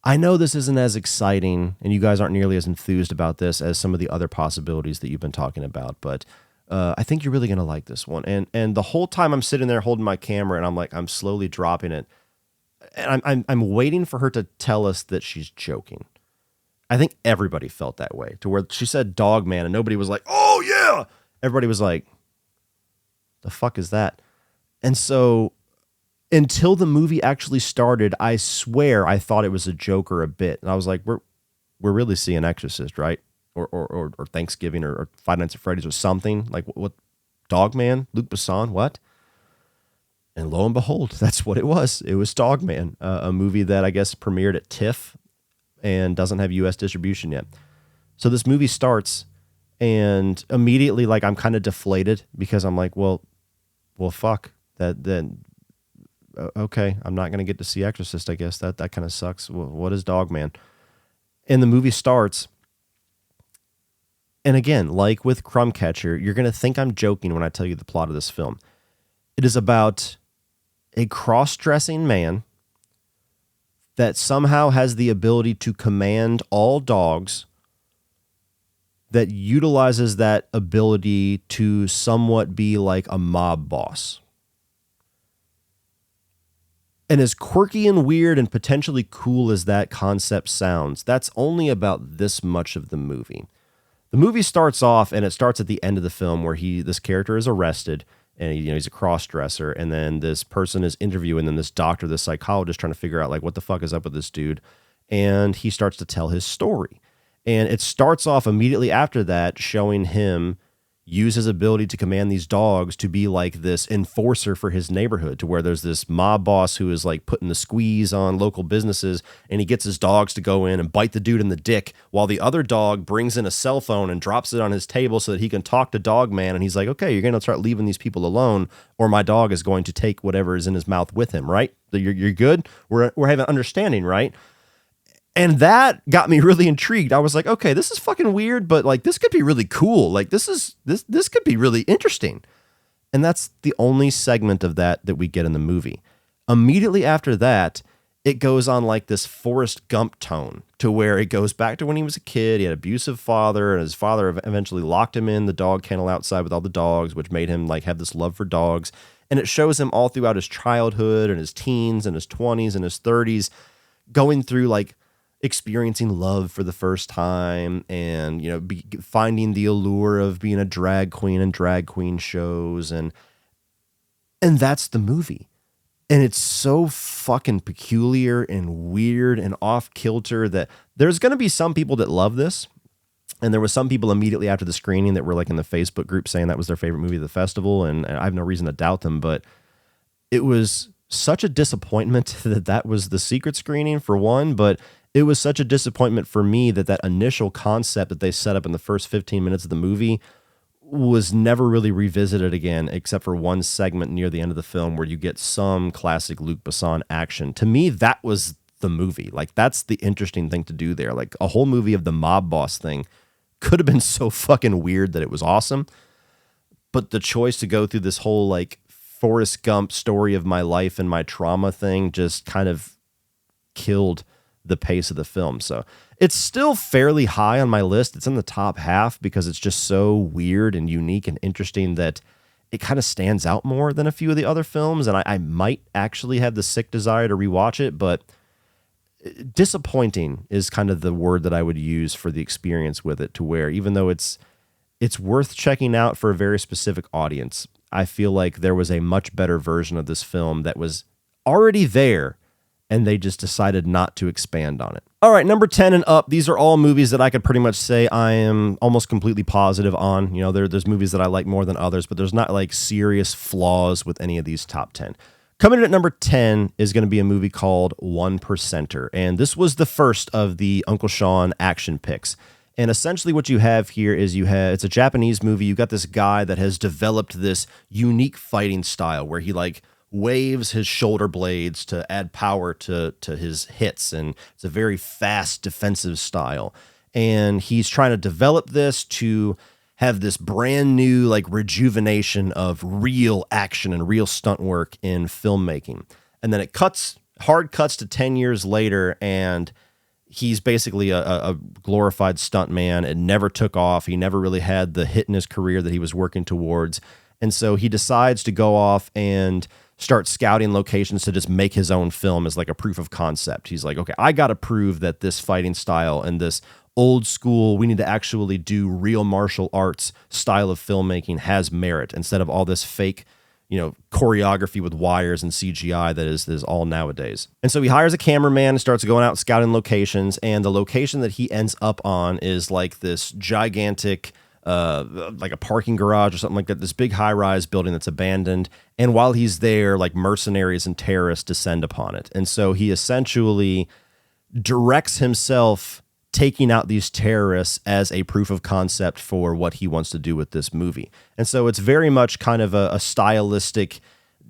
I know this isn't as exciting, and you guys aren't nearly as enthused about this as some of the other possibilities that you've been talking about, but I think you're really going to like this one. And the whole time I'm sitting there holding my camera, and I'm slowly dropping it, and I'm waiting for her to tell us that she's joking. I think everybody felt that way, to where she said Dogman and nobody was like, oh yeah. Everybody was like, the fuck is that? And so until the movie actually started, I swear I thought it was a joke or a bit. And I was like, we're really seeing Exorcist, right? Or Thanksgiving or Five Nights at Freddy's or something. Like what Dogman? Luc Besson, what? And lo and behold, that's what it was. It was Dogman, a movie that I guess premiered at TIFF and doesn't have U.S. distribution yet. So this movie starts, and immediately, like, I'm kind of deflated because I'm like, well, fuck that. Then, okay, I'm not gonna get to see Exorcist. I guess that kind of sucks. Well, what is Dogman? And the movie starts, and again, like with Crumb Catcher, you're gonna think I'm joking when I tell you the plot of this film. It is about a cross-dressing man that somehow has the ability to command all dogs, that utilizes that ability to somewhat be like a mob boss. And as quirky and weird and potentially cool as that concept sounds, that's only about this much of the movie. The movie starts off, and it starts at the end of the film where this character is arrested, and he's a cross-dresser, and then this person is interviewing, and this doctor, this psychologist, trying to figure out like what the fuck is up with this dude, and he starts to tell his story. And it starts off immediately after that showing him use his ability to command these dogs to be like this enforcer for his neighborhood, to where there's this mob boss who is like putting the squeeze on local businesses, and he gets his dogs to go in and bite the dude in the dick, while the other dog brings in a cell phone and drops it on his table so that he can talk to Dogman. And he's like, okay, you're going to start leaving these people alone, or my dog is going to take whatever is in his mouth with him, right? You're good? We're having understanding, right? And that got me really intrigued. I was like, okay, this is fucking weird, but like this could be really cool. Like this could be really interesting. And that's the only segment of that we get in the movie. Immediately after that, it goes on like this Forrest Gump tone, to where it goes back to when he was a kid. He had an abusive father, and his father eventually locked him in the dog kennel outside with all the dogs, which made him like have this love for dogs. And it shows him all throughout his childhood and his teens and his 20s and his 30s going through like experiencing love for the first time, and finding the allure of being a drag queen and drag queen shows, and that's the movie. And it's so fucking peculiar and weird and off kilter that there's going to be some people that love this. And there was some people immediately after the screening that were like in the Facebook group saying that was their favorite movie of the festival, and I have no reason to doubt them, but it was such a disappointment that was the secret screening, for one, but it was such a disappointment for me that initial concept that they set up in the first 15 minutes of the movie was never really revisited again, except for one segment near the end of the film where you get some classic Luc Besson action. To me, that was the movie. Like, that's the interesting thing to do there. Like, a whole movie of the mob boss thing could have been so fucking weird that it was awesome. But the choice to go through this whole, like, Forrest Gump story of my life and my trauma thing just kind of killed the pace of the film. So it's still fairly high on my list. It's in the top half because it's just so weird and unique and interesting that it kind of stands out more than a few of the other films. And I might actually have the sick desire to rewatch it, but disappointing is kind of the word that I would use for the experience with it, to where even though it's worth checking out for a very specific audience, I feel like there was a much better version of this film that was already there, and they just decided not to expand on it. All right, number 10 and up, these are all movies that I could pretty much say I am almost completely positive on. You know, there's movies that I like more than others, but there's not like serious flaws with any of these top 10. Coming in at number 10 is going to be a movie called One Percenter, and this was the first of the Uncle Sean action picks. And essentially what you have here is it's a Japanese movie. You got this guy that has developed this unique fighting style where he like waves his shoulder blades to add power to his hits, and it's a very fast defensive style. And he's trying to develop this to have this brand new like rejuvenation of real action and real stunt work in filmmaking. And then hard cuts to 10 years later, and he's basically a glorified stuntman. It never took off. He never really had the hit in his career that he was working towards. And so he decides to go off and start scouting locations to just make his own film as like a proof of concept. He's like, okay, I got to prove that this fighting style and this old school, we need to actually do real martial arts style of filmmaking has merit instead of all this fake, choreography with wires and CGI that is all nowadays. And so he hires a cameraman and starts going out scouting locations. And the location that he ends up on is like this gigantic, like a parking garage or something like that, this big high-rise building that's abandoned. And while he's there, like mercenaries and terrorists descend upon it. And so he essentially directs himself taking out these terrorists as a proof of concept for what he wants to do with this movie. And so it's very much kind of a stylistic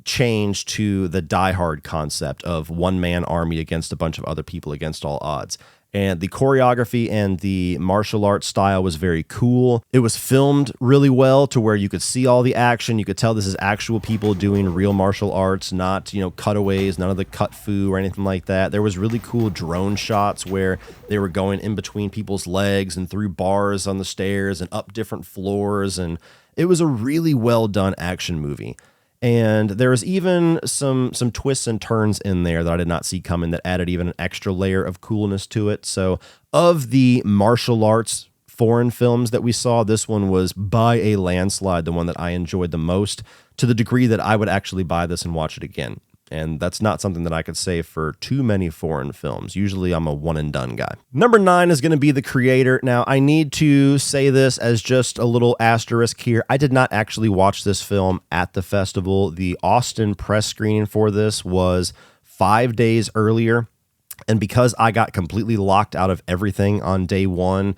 change to the Die Hard concept of one-man army against a bunch of other people against all odds. And the choreography and the martial arts style was very cool. It was filmed really well to where you could see all the action. You could tell this is actual people doing real martial arts, not, cutaways, none of the cut fu or anything like that. There was really cool drone shots where they were going in between people's legs and through bars on the stairs and up different floors. And it was a really well done action movie. And there was even some twists and turns in there that I did not see coming that added even an extra layer of coolness to it. So of the martial arts foreign films that we saw, this one was by a landslide the one that I enjoyed the most, to the degree that I would actually buy this and watch it again. And that's not something that I could say for too many foreign films. Usually I'm a one and done guy. Number 9 is going to be The Creator. Now, I need to say this as just a little asterisk here. I did not actually watch this film at the festival. The Austin press screening for this was 5 days earlier. And because I got completely locked out of everything on day one,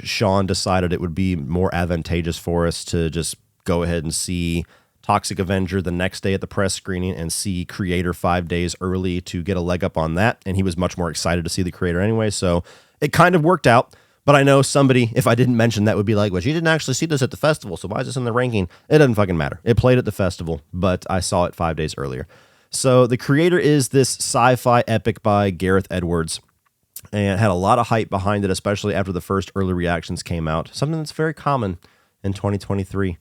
Sean decided it would be more advantageous for us to just go ahead and see Toxic Avenger the next day at the press screening and see Creator 5 days early to get a leg up on that. And he was much more excited to see The Creator anyway. So it kind of worked out. But I know somebody, if I didn't mention that, would be like, well, you didn't actually see this at the festival, so why is this in the ranking? It doesn't fucking matter. It played at the festival, but I saw it 5 days earlier. So The Creator is this sci-fi epic by Gareth Edwards, and had a lot of hype behind it, especially after the first early reactions came out. Something that's very common in 2023.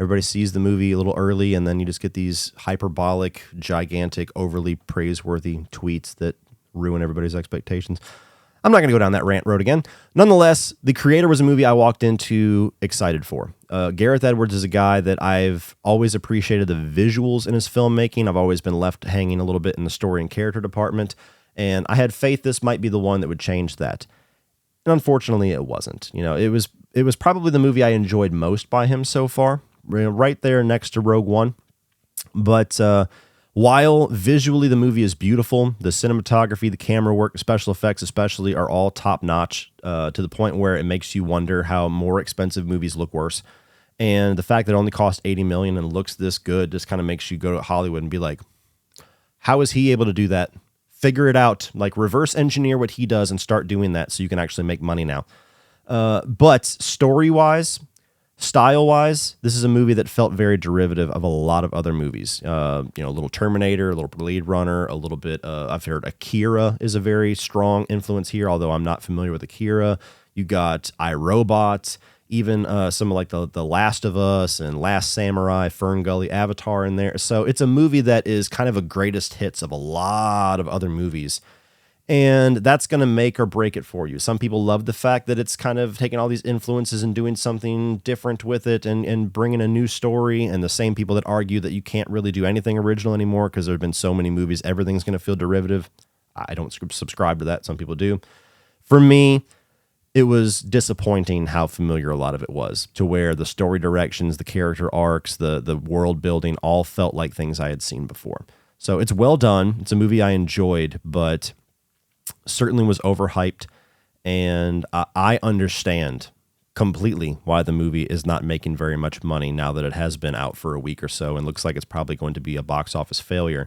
Everybody sees the movie a little early, and then you just get these hyperbolic, gigantic, overly praiseworthy tweets that ruin everybody's expectations. I'm not going to go down that rant road again. Nonetheless, The Creator was a movie I walked into excited for. Gareth Edwards is a guy that I've always appreciated the visuals in his filmmaking. I've always been left hanging a little bit in the story and character department, and I had faith this might be the one that would change that. And unfortunately, it wasn't. It was probably the movie I enjoyed most by him so far, right there next to Rogue One. But while visually the movie is beautiful, the cinematography, the camera work, the special effects especially are all top-notch, to the point where it makes you wonder how more expensive movies look worse. And the fact that it only cost $80 million and looks this good just kind of makes you go to Hollywood and be like, how is he able to do that? Figure it out. Like, reverse engineer what he does and start doing that so you can actually make money now. But story-wise, style-wise, this is a movie that felt very derivative of a lot of other movies. A little Terminator, a little Blade Runner, a little bit, I've heard Akira is a very strong influence here, although I'm not familiar with Akira. You got iRobot, even some of like the Last of Us and Last Samurai, Fern Gully, Avatar in there. So it's a movie that is kind of a greatest hits of a lot of other movies. And that's going to make or break it for you. Some people love the fact that it's kind of taking all these influences and doing something different with it and bringing a new story. And the same people that argue that you can't really do anything original anymore because there have been so many movies, everything's going to feel derivative. I don't subscribe to that. Some people do. For me, it was disappointing how familiar a lot of it was, to where the story directions, the character arcs, the world building all felt like things I had seen before. So it's well done. It's a movie I enjoyed, but certainly was overhyped, and I understand completely why the movie is not making very much money now that it has been out for a week or so and looks like it's probably going to be a box office failure,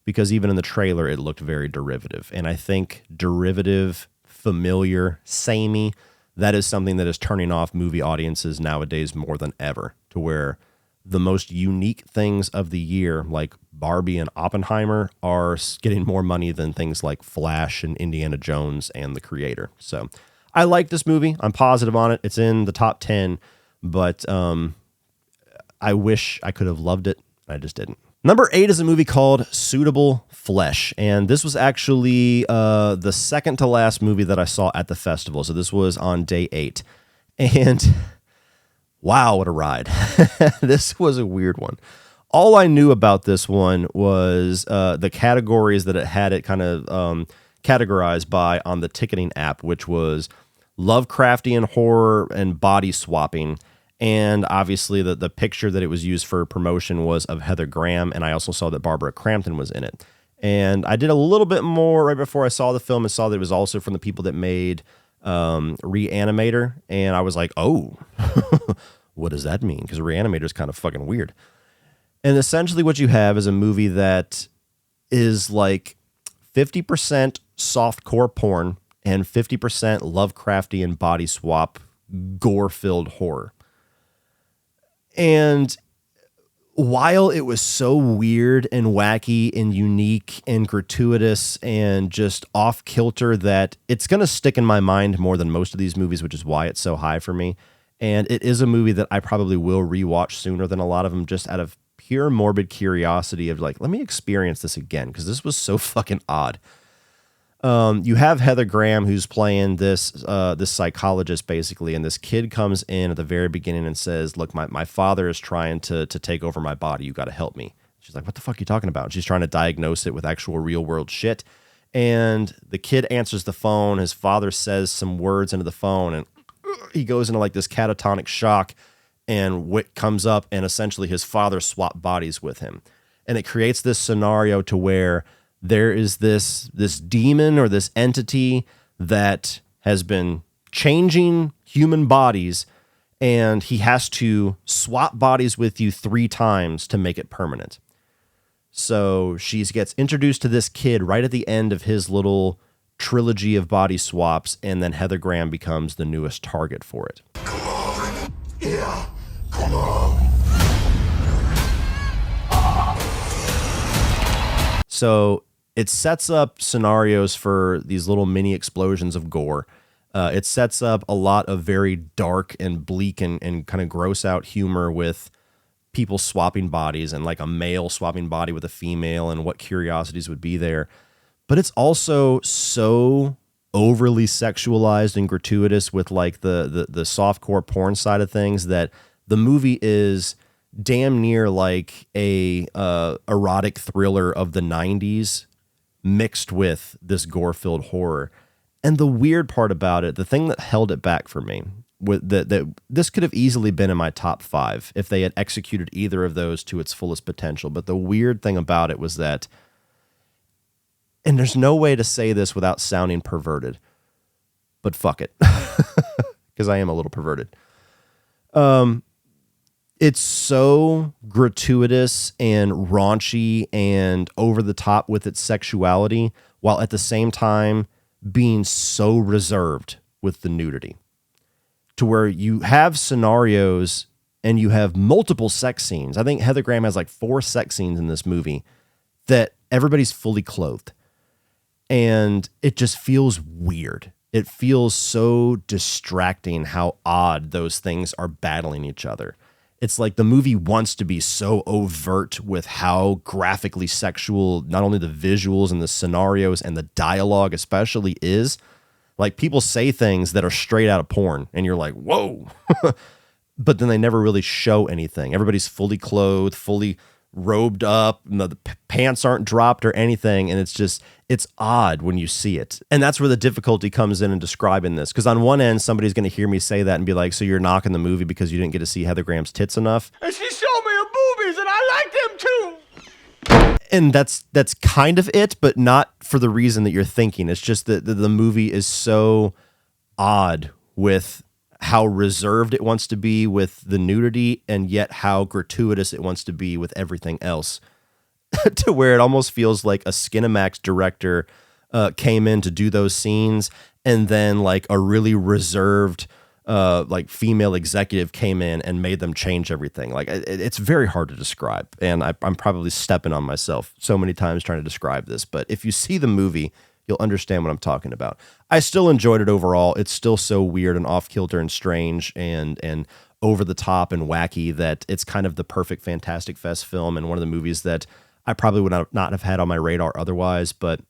because even in the trailer it looked very derivative. And I think derivative, familiar, samey, that is something that is turning off movie audiences nowadays more than ever, to where the most unique things of the year, like Barbie and Oppenheimer, are getting more money than things like Flash and Indiana Jones and The Creator. So I like this movie. I'm positive on it. It's in the top 10, but I wish I could have loved it. I just didn't. Number 8 is a movie called Suitable Flesh, and this was actually the second to last movie that I saw at the festival. So this was on day 8, and wow, what a ride. This was a weird one. All I knew about this one was the categories that it had it kind of categorized by on the ticketing app, which was Lovecraftian horror and body swapping. And obviously the picture that it was used for promotion was of Heather Graham, and I also saw that Barbara Crampton was in it. And I did a little bit more right before I saw the film and saw that it was also from the people that made Reanimator, and I was like, oh, what does that mean? Because Reanimator is kind of fucking weird. And essentially what you have is a movie that is like 50% softcore porn and 50% Lovecraftian body swap, gore-filled horror. And while it was so weird and wacky and unique and gratuitous and just off kilter that it's going to stick in my mind more than most of these movies, which is why it's so high for me. And it is a movie that I probably will rewatch sooner than a lot of them, just out of pure morbid curiosity of like, let me experience this again, because this was so fucking odd. You have Heather Graham, who's playing this psychologist, basically, and this kid comes in at the very beginning and says, look, my father is trying to take over my body. You got to help me. She's like, what the fuck are you talking about? And she's trying to diagnose it with actual real world shit. And the kid answers the phone. His father says some words into the phone, and he goes into like this catatonic shock, and Wick comes up, and essentially his father swapped bodies with him. And it creates this scenario to where there is this demon or this entity that has been changing human bodies, and he has to swap bodies with you 3 times to make it permanent. So she gets introduced to this kid right at the end of his little trilogy of body swaps, and then Heather Graham becomes the newest target for it. Come on. Yeah. Come on. So it sets up scenarios for these little mini explosions of gore. It sets up a lot of very dark and bleak and kind of gross out humor with people swapping bodies, and like a male swapping body with a female, and what curiosities would be there. But it's also so overly sexualized and gratuitous with like the softcore porn side of things that the movie is damn near like a erotic thriller of the 90s mixed with this gore-filled horror. And the weird part about it, the thing that held it back for me, that this could have easily been in my top 5 if they had executed either of those to its fullest potential. But the weird thing about it was that, and there's no way to say this without sounding perverted, but fuck it, because I am a little perverted. It's so gratuitous and raunchy and over the top with its sexuality, while at the same time being so reserved with the nudity, to where you have scenarios and you have multiple sex scenes. I think Heather Graham has like 4 sex scenes in this movie that everybody's fully clothed, and it just feels weird. It feels so distracting how odd those things are battling each other. it's like the movie wants to be so overt with how graphically sexual not only the visuals and the scenarios and the dialogue especially is. Like, people say things that are straight out of porn, and you're like, whoa. But then they never really show anything. Everybody's fully clothed, fully robed up. The pants aren't dropped or anything. And it's odd when you see it. And that's where the difficulty comes in describing this. Because on one end, somebody's going to hear me say that and be like, so you're knocking the movie because you didn't get to see Heather Graham's tits enough? And she showed me her boobies, and I like them too. And that's kind of it, but not for the reason that you're thinking. It's just that the movie is so odd with how reserved it wants to be with the nudity, and yet how gratuitous it wants to be with everything else, to where it almost feels like a Skinamax director came in to do those scenes, and then like a really reserved like female executive came in and made them change everything. Like, it's very hard to describe, and I'm probably stepping on myself so many times trying to describe this, but if you see the movie, you'll understand what I'm talking about. I still enjoyed it overall. It's still so weird and off kilter and strange and over the top and wacky that it's kind of the perfect Fantastic Fest film, and one of the movies that I probably would not have had on my radar otherwise, but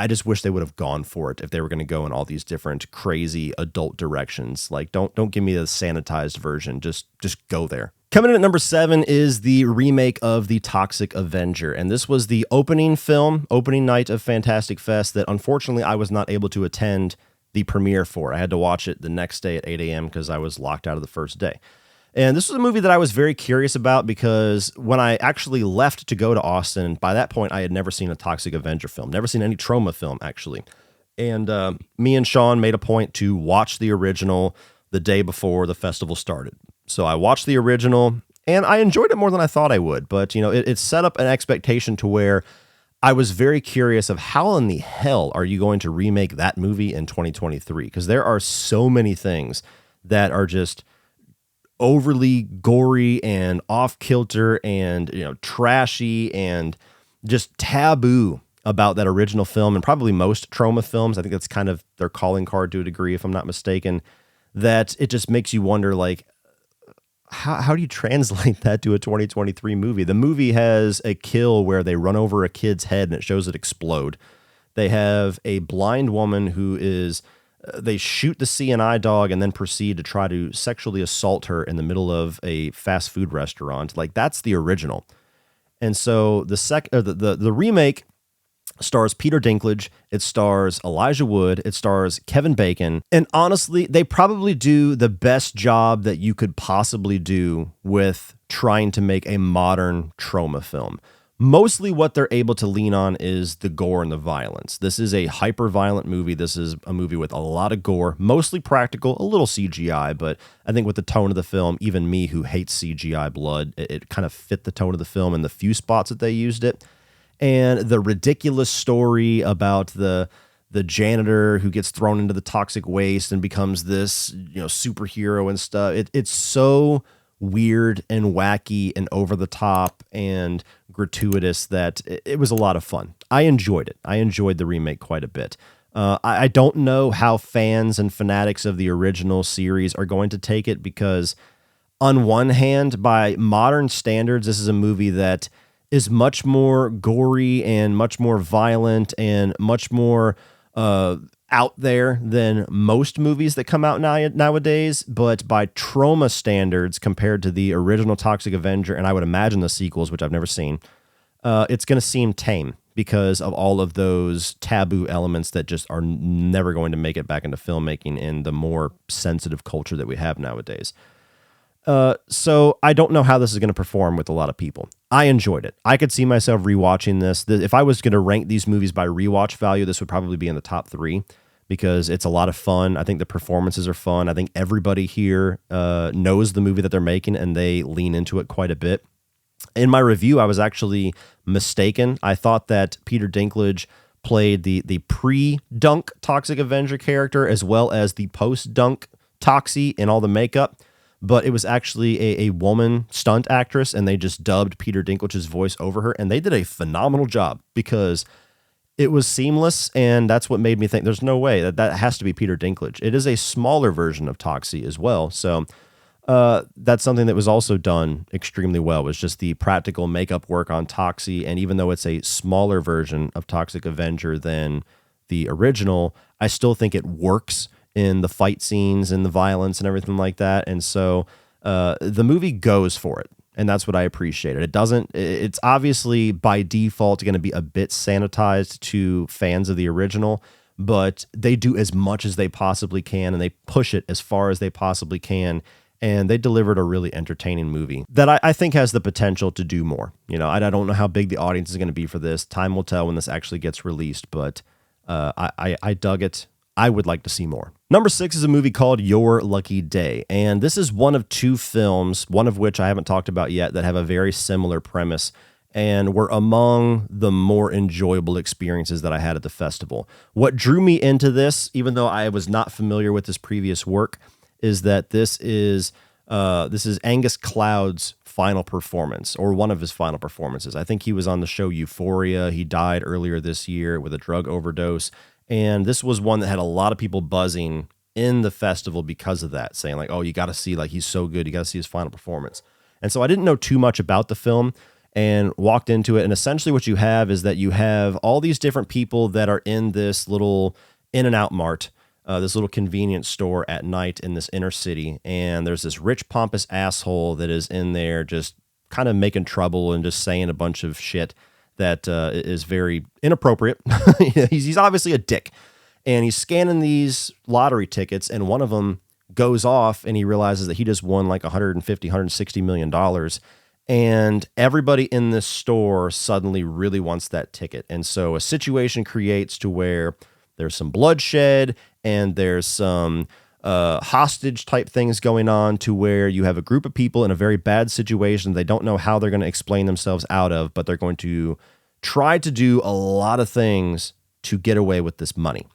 I just wish they would have gone for it if they were going to go in all these different crazy adult directions. Like, don't give me the sanitized version. Just go there. Coming in at number 7 is the remake of The Toxic Avenger. And this was the opening night of Fantastic Fest that unfortunately I was not able to attend the premiere for. I had to watch it the next day at 8 a.m. because I was locked out of the first day. And this was a movie that I was very curious about because when I actually left to go to Austin, by that point, I had never seen a Toxic Avenger film, never seen any Trauma film, actually. And me and Sean made a point to watch the original the day before the festival started. So I watched the original, and I enjoyed it more than I thought I would. But, you know, it set up an expectation to where I was very curious of how in the hell are you going to remake that movie in 2023? Because there are so many things that are just overly gory and off kilter and, you know, trashy and just taboo about that original film, and probably most Trauma films. I think that's kind of their calling card to a degree, if I'm not mistaken, that it just makes you wonder, like, how do you translate that to a 2023 movie? The movie has a kill where they run over a kid's head and it shows it explode. They have a blind woman who is they shoot the CNI dog and then proceed to try to sexually assault her in the middle of a fast food restaurant. Like, that's the original. And so the remake stars Peter Dinklage, it stars Elijah Wood, it stars Kevin Bacon, and honestly, they probably do the best job that you could possibly do with trying to make a modern Trauma film. Mostly what they're able to lean on is the gore and the violence. This is a hyper-violent movie. This is a movie with a lot of gore, mostly practical, a little CGI, but I think with the tone of the film, even me who hates CGI blood, it kind of fit the tone of the film in the few spots that they used it. And the ridiculous story about the janitor who gets thrown into the toxic waste and becomes this, you know, superhero and stuff. It's so weird and wacky and over the top and gratuitous that it was a lot of fun. I enjoyed it. I enjoyed the remake quite a bit. I don't know how fans and fanatics of the original series are going to take it, because on one hand, by modern standards, this is a movie that is much more gory and much more violent and much more out there than most movies that come out nowadays. But by Trauma standards, compared to the original Toxic Avenger, and I would imagine the sequels, which I've never seen, it's going to seem tame because of all of those taboo elements that just are never going to make it back into filmmaking in the more sensitive culture that we have nowadays. So I don't know how this is going to perform with a lot of people. I enjoyed it. I could see myself rewatching this. If I was going to rank these movies by rewatch value, this would probably be in the top 3 because it's a lot of fun. I think the performances are fun. I think everybody here knows the movie that they're making and they lean into it quite a bit. In my review, I was actually mistaken. I thought that Peter Dinklage played the pre-dunk Toxic Avenger character as well as the post-dunk Toxie in all the makeup. But it was actually a woman stunt actress, and they just dubbed Peter Dinklage's voice over her, and they did a phenomenal job because it was seamless, and that's what made me think there's no way that has to be Peter Dinklage. It is a smaller version of Toxie as well, so that's something that was also done extremely well, was just the practical makeup work on Toxie. And even though it's a smaller version of Toxic Avenger than the original, I still think it works in the fight scenes and the violence and everything like that. And so the movie goes for it. And that's what I appreciated. It's obviously by default going to be a bit sanitized to fans of the original, but they do as much as they possibly can and they push it as far as they possibly can. And they delivered a really entertaining movie that I think has the potential to do more. I don't know how big the audience is going to be for this. Time will tell when this actually gets released, but I dug it. I would like to see more. Number 6 is a movie called Your Lucky Day. And this is one of 2 films, one of which I haven't talked about yet, that have a very similar premise and were among the more enjoyable experiences that I had at the festival. What drew me into this, even though I was not familiar with his previous work, is that this is Angus Cloud's final performance, or one of his final performances. I think he was on the show Euphoria. He died earlier this year with a drug overdose. And this was one that had a lot of people buzzing in the festival because of that, saying like, oh, you got to see, like, he's so good. You got to see his final performance. And so I didn't know too much about the film and walked into it. And essentially what you have is that you have all these different people that are in this little In-N-Out Mart, this little convenience store at night in this inner city. And there's this rich, pompous asshole that is in there just kind of making trouble and just saying a bunch of shit that is very inappropriate. He's obviously a dick. And he's scanning these lottery tickets, and one of them goes off, and he realizes that he just won like $160 million. And everybody in this store suddenly really wants that ticket. And so a situation creates to where there's some bloodshed, and there's some hostage type things going on, to where you have a group of people in a very bad situation they don't know how they're going to explain themselves out of, but they're going to try to do a lot of things to get away with this money.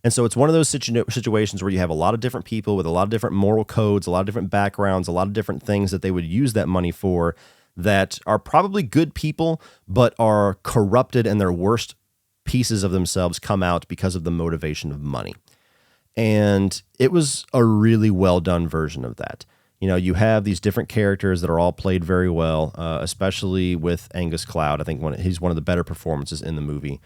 And so it's one of those situations where you have a lot of different people with a lot of different moral codes, a lot of different backgrounds, a lot of different things that they would use that money for, that are probably good people, but are corrupted, and their worst pieces of themselves come out because of the motivation of money. And it was a really well done version of that. You have these different characters that are all played very well, especially with Angus Cloud. I think he's one of the better performances in the movie.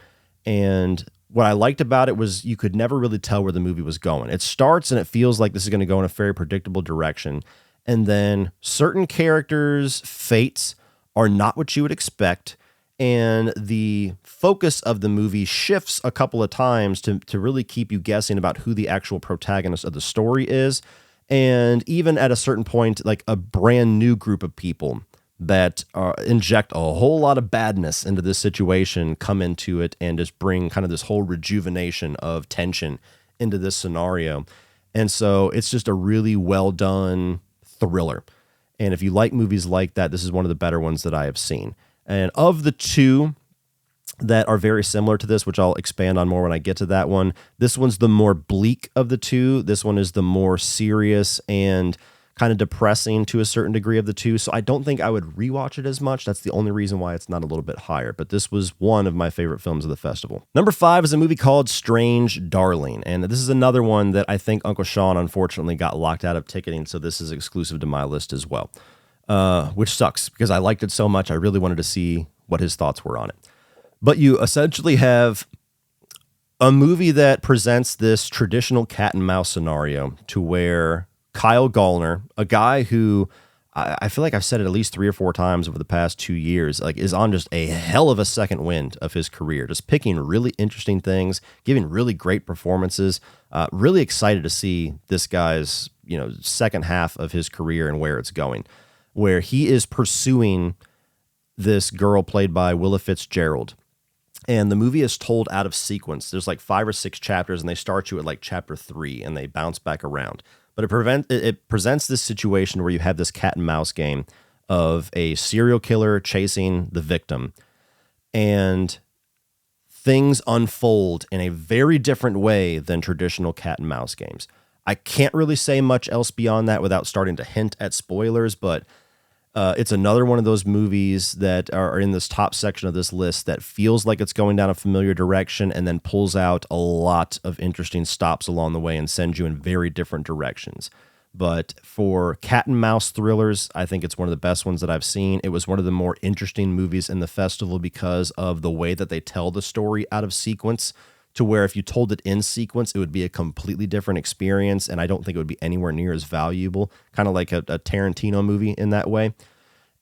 And what I liked about it was you could never really tell where the movie was going. It starts and it feels like this is going to go in a very predictable direction. And then certain characters' fates are not what you would expect. And the focus of the movie shifts a couple of times to really keep you guessing about who the actual protagonist of the story is. And even at a certain point, like a brand new group of people that inject a whole lot of badness into this situation come into it and just bring kind of this whole rejuvenation of tension into this scenario. And so it's just a really well done thriller. And if you like movies like that, this is one of the better ones that I have seen. And of the 2 that are very similar to this, which I'll expand on more when I get to that one, this one's the more bleak of the 2. This one is the more serious and kind of depressing to a certain degree of the 2. So I don't think I would rewatch it as much. That's the only reason why it's not a little bit higher. But this was one of my favorite films of the festival. Number 5 is a movie called Strange Darling. And this is another one that I think Uncle Sean unfortunately got locked out of ticketing. So this is exclusive to my list as well. Which sucks because I liked it so much. I really wanted to see what his thoughts were on it. But you essentially have a movie that presents this traditional cat and mouse scenario, to where Kyle Gallner, a guy who I feel like I've said it at least 3 or 4 times over the past 2 years, like, is on just a hell of a second wind of his career, just picking really interesting things, giving really great performances. Really excited to see this guy's second half of his career and where it's going, where he is pursuing this girl played by Willa Fitzgerald. And the movie is told out of sequence. There's like 5 or 6 chapters, and they start you at like chapter 3, and they bounce back around. But it presents this situation where you have this cat and mouse game of a serial killer chasing the victim. And things unfold in a very different way than traditional cat and mouse games. I can't really say much else beyond that without starting to hint at spoilers, but it's another one of those movies that are in this top section of this list that feels like it's going down a familiar direction and then pulls out a lot of interesting stops along the way and sends you in very different directions. But for cat and mouse thrillers, I think it's one of the best ones that I've seen. It was one of the more interesting movies in the festival because of the way that they tell the story out of sequence, to where if you told it in sequence, it would be a completely different experience. And I don't think it would be anywhere near as valuable, kind of like a Tarantino movie in that way.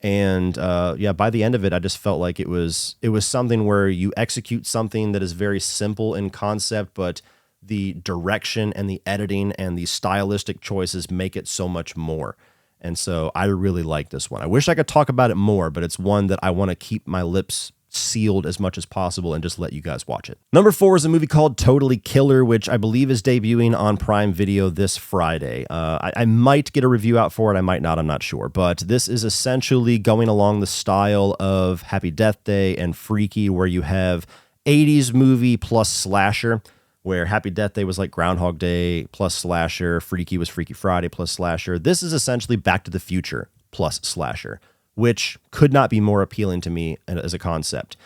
And by the end of it, I just felt like it was something where you execute something that is very simple in concept, but the direction and the editing and the stylistic choices make it so much more. And so I really like this one. I wish I could talk about it more, but it's one that I want to keep my lips sealed as much as possible and just let you guys watch it. Number 4 is a movie called Totally Killer, which I believe is debuting on Prime Video this Friday. I might get a review out for it. I might not. I'm not sure. But this is essentially going along the style of Happy Death Day and Freaky, where you have 80s movie plus slasher, where Happy Death Day was like Groundhog Day plus slasher, Freaky was Freaky Friday plus slasher. This is essentially Back to the Future plus slasher, which could not be more appealing to me as a concept.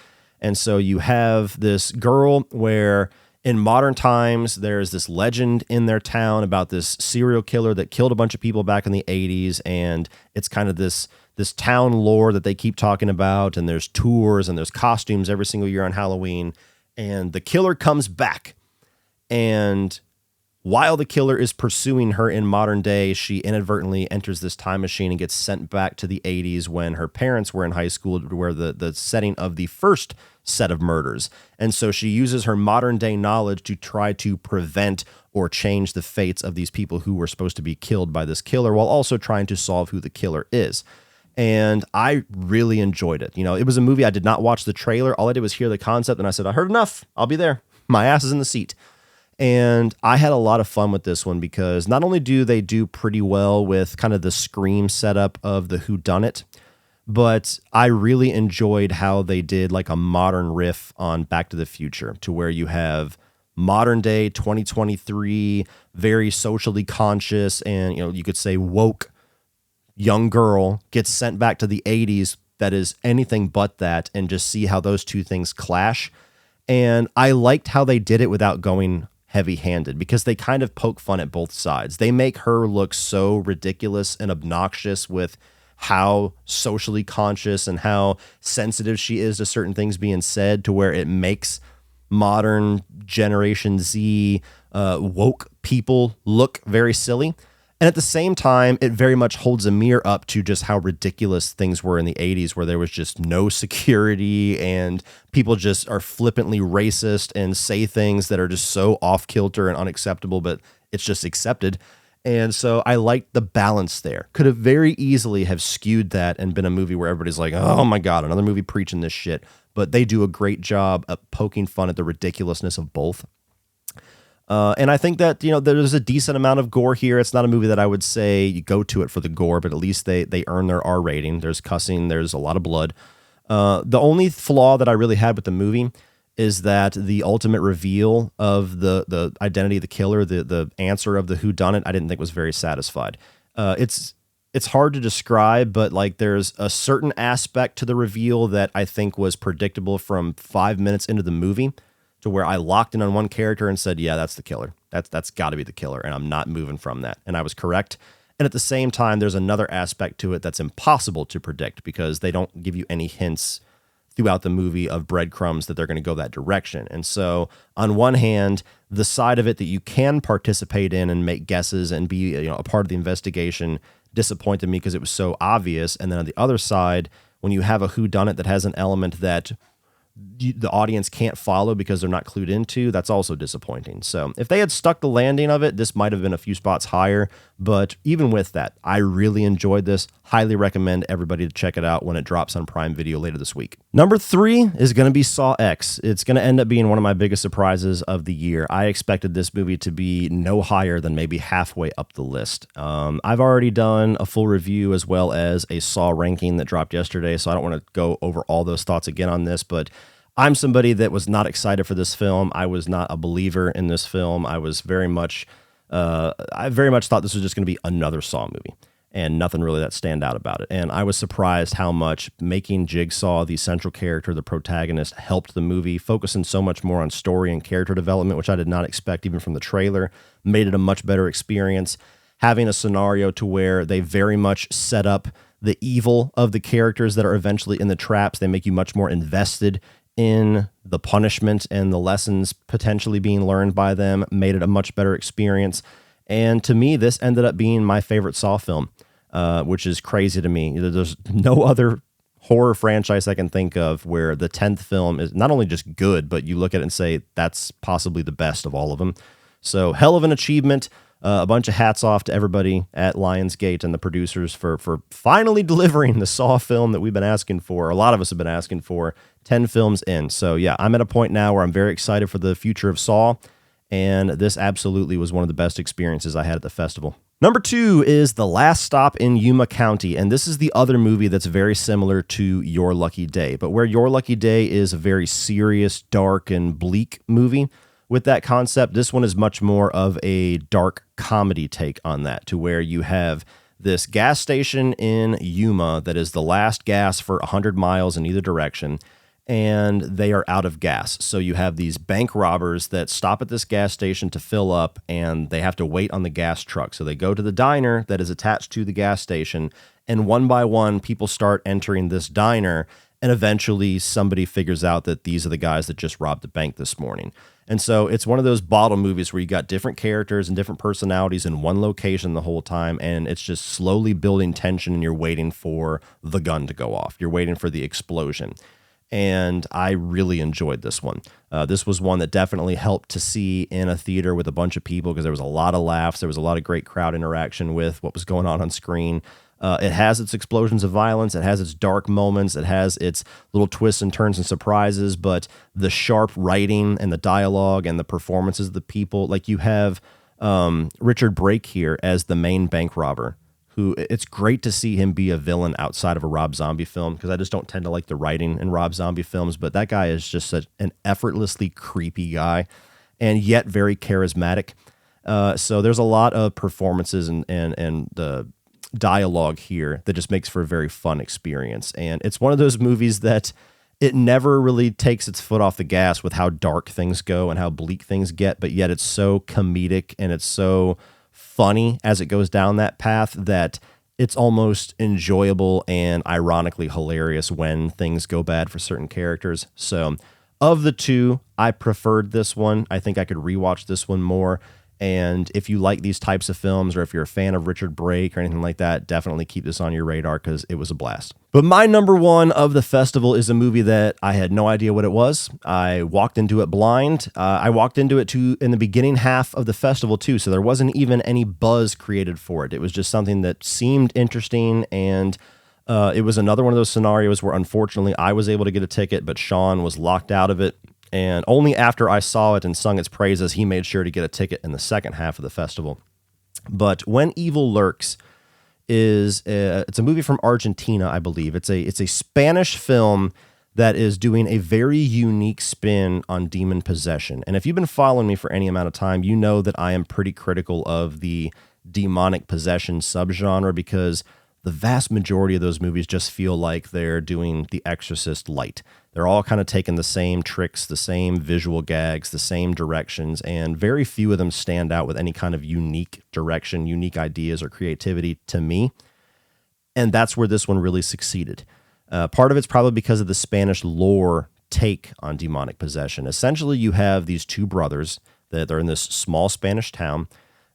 And so you have this girl where in modern times, there's this legend in their town about this serial killer that killed a bunch of people back in the 80s. And it's kind of this town lore that they keep talking about. And there's tours and there's costumes every single year on Halloween. And the killer comes back. And while the killer is pursuing her in modern day, she inadvertently enters this time machine and gets sent back to the 80s when her parents were in high school, where the setting of the first set of murders. And so she uses her modern day knowledge to try to prevent or change the fates of these people who were supposed to be killed by this killer, while also trying to solve who the killer is. And I really enjoyed it. You know, it was a movie. I did not watch the trailer. All I did was hear the concept and I said, I heard enough. I'll be there. My ass is in the seat. And I had a lot of fun with this one because not only do they do pretty well with kind of the Scream setup of the whodunit, but I really enjoyed how they did like a modern riff on Back to the Future, to where you have modern day 2023, very socially conscious and, you know, you could say woke young girl gets sent back to the 80s that is anything but that, and just see how those two things clash. And I liked how they did it without going heavy-handed, because they kind of poke fun at both sides. They make her look so ridiculous and obnoxious with how socially conscious and how sensitive she is to certain things being said, to where it makes modern Generation Z woke people look very silly. And at the same time, it very much holds a mirror up to just how ridiculous things were in the 80s, where there was just no security and people just are flippantly racist and say things that are just so off kilter and unacceptable, but it's just accepted. And so I liked the balance there. Could have very easily have skewed that and been a movie where everybody's like, oh my God, another movie preaching this shit. But they do a great job of poking fun at the ridiculousness of both. And I think that, you know, there's a decent amount of gore here. It's not a movie that I would say you go to it for the gore, but at least they earn their R rating. There's cussing. There's a lot of blood. The only flaw that I really had with the movie is that the ultimate reveal of the identity of the killer, the answer of the whodunit, I didn't think was very satisfied. It's hard to describe, but like there's a certain aspect to the reveal that I think was predictable from 5 minutes into the movie, to where I locked in on one character and said, yeah, that's the killer. That's got to be the killer, and I'm not moving from that. And I was correct. And at the same time, there's another aspect to it that's impossible to predict, because they don't give you any hints throughout the movie of breadcrumbs that they're going to go that direction. And so on one hand, the side of it that you can participate in and make guesses and be, you know, a part of the investigation disappointed me because it was so obvious. And then on the other side, when you have a whodunit that has an element that the audience can't follow because they're not clued into, that's also disappointing. So if they had stuck the landing of it, this might have been a few spots higher. But even with that, I really enjoyed this. Highly recommend everybody to check it out when it drops on Prime Video later this week. Number 3 is going to be Saw X. It's going to end up being one of my biggest surprises of the year. I expected this movie to be no higher than maybe halfway up the list. I've already done a full review as well as a Saw ranking that dropped yesterday, so I don't want to go over all those thoughts again on this, but I'm somebody that was not excited for this film. I was not a believer in this film. I very much thought this was just going to be another Saw movie, and nothing really that stand out about it. And I was surprised how much making Jigsaw the central character, the protagonist, helped the movie, focusing so much more on story and character development, which I did not expect even from the trailer, made it a much better experience. having a scenario to where they very much set up the evil of the characters that are eventually in the traps. They make you much more invested in the punishment and the lessons potentially being learned by them, made it a much better experience. And to me, this ended up being my favorite Saw film, which is crazy to me. There's no other horror franchise I can think of where the 10th film is not only just good, but you look at it and say that's possibly the best of all of them. So hell of an achievement. A bunch of hats off to everybody at Lionsgate and the producers for finally delivering the Saw film that we've been asking for. A lot of us have been asking for 10 films in. So yeah, I'm at a point now where I'm very excited for the future of Saw. And this absolutely was one of the best experiences I had at the festival. Number 2 is The Last Stop in Yuma County, and this is the other movie that's very similar to Your Lucky Day, but where Your Lucky Day is a very serious, dark, and bleak movie with that concept, this one is much more of a dark comedy take on that, to where you have this gas station in Yuma that is the last gas for 100 miles in either direction, and they are out of gas. So you have these bank robbers that stop at this gas station to fill up, and they have to wait on the gas truck. So they go to the diner that is attached to the gas station, and one by one, people start entering this diner, and eventually somebody figures out that these are the guys that just robbed the bank this morning. And so it's one of those bottle movies where you got different characters and different personalities in one location the whole time, and it's just slowly building tension, and you're waiting for the gun to go off. You're waiting for the explosion. And I really enjoyed this one. This was one that definitely helped to see in a theater with a bunch of people, because there was a lot of laughs. There was a lot of great crowd interaction with what was going on screen. It has its explosions of violence. It has its dark moments. It has its little twists and turns and surprises, but the sharp writing and the dialogue and the performances of the people, like you have Richard Brake here as the main bank robber, who it's great to see him be a villain outside of a Rob Zombie film, because I just don't tend to like the writing in Rob Zombie films, but that guy is just such an effortlessly creepy guy and yet very charismatic. So there's a lot of performances and the dialogue here that just makes for a very fun experience. And it's one of those movies that it never really takes its foot off the gas with how dark things go and how bleak things get, but yet it's so comedic and it's so funny as it goes down that path that it's almost enjoyable and ironically hilarious when things go bad for certain characters. So of the two, I preferred this one. I think I could rewatch this one more. And if you like these types of films, or if you're a fan of Richard Brake or anything like that, definitely keep this on your radar, because it was a blast. But my number 1 of the festival is a movie that I had no idea what it was. I walked into it blind. I walked into it in the beginning half of the festival too, so there wasn't even any buzz created for it. It was just something that seemed interesting, and it was another one of those scenarios where unfortunately I was able to get a ticket, but Sean was locked out of it. And only after I saw it and sung its praises, he made sure to get a ticket in the second half of the festival. But When Evil Lurks it's a movie from Argentina, I believe. It's a Spanish film that is doing a very unique spin on demon possession. And if you've been following me for any amount of time, you know that I am pretty critical of the demonic possession subgenre, because the vast majority of those movies just feel like they're doing The Exorcist light. They're all kind of taking the same tricks, the same visual gags, the same directions, and very few of them stand out with any kind of unique direction, unique ideas, or creativity to me. And that's where this one really succeeded. Part of it's probably because of the Spanish lore take on demonic possession. Essentially, you have these two brothers that are in this small Spanish town,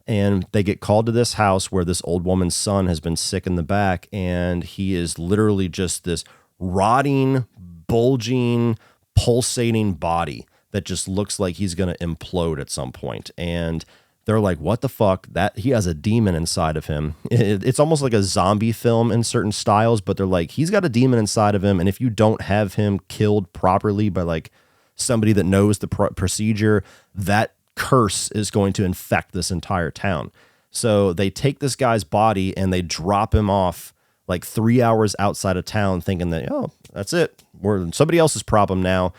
and they get called to this house where this old woman's son has been sick in the back, and he is literally just this rotting, bulging, pulsating body that just looks like he's going to implode at some point. And they're like, what the fuck? That he has a demon inside of him. It's almost like a zombie film in certain styles, but they're like, he's got a demon inside of him, and if you don't have him killed properly by like somebody that knows the procedure, that curse is going to infect this entire town. So they take this guy's body and they drop him off like 3 hours outside of town, thinking that, oh, that's it, we're somebody else's problem now.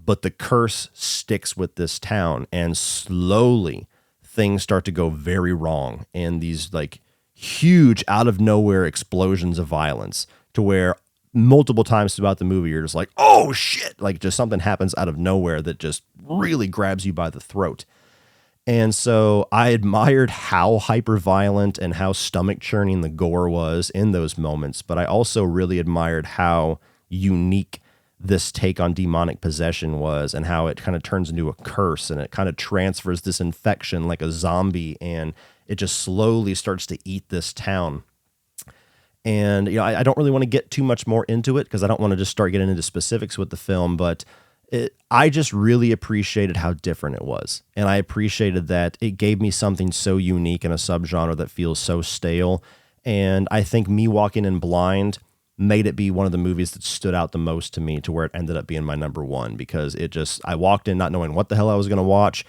But the curse sticks with this town, and slowly things start to go very wrong, and these like huge out of nowhere explosions of violence, to where multiple times throughout the movie you're just like, oh shit, like just something happens out of nowhere that just really grabs you by the throat. And so I admired how hyper-violent and how stomach-churning the gore was in those moments, but I also really admired how unique this take on demonic possession was and how it kind of turns into a curse and it kind of transfers this infection like a zombie and it just slowly starts to eat this town. And I don't really want to get too much more into it because I don't want to just start getting into specifics with the film, but I just really appreciated how different it was. And I appreciated that it gave me something so unique in a subgenre that feels so stale. And I think me walking in blind made it be one of the movies that stood out the most to me to where it ended up being my number one because I walked in not knowing what the hell I was going to watch.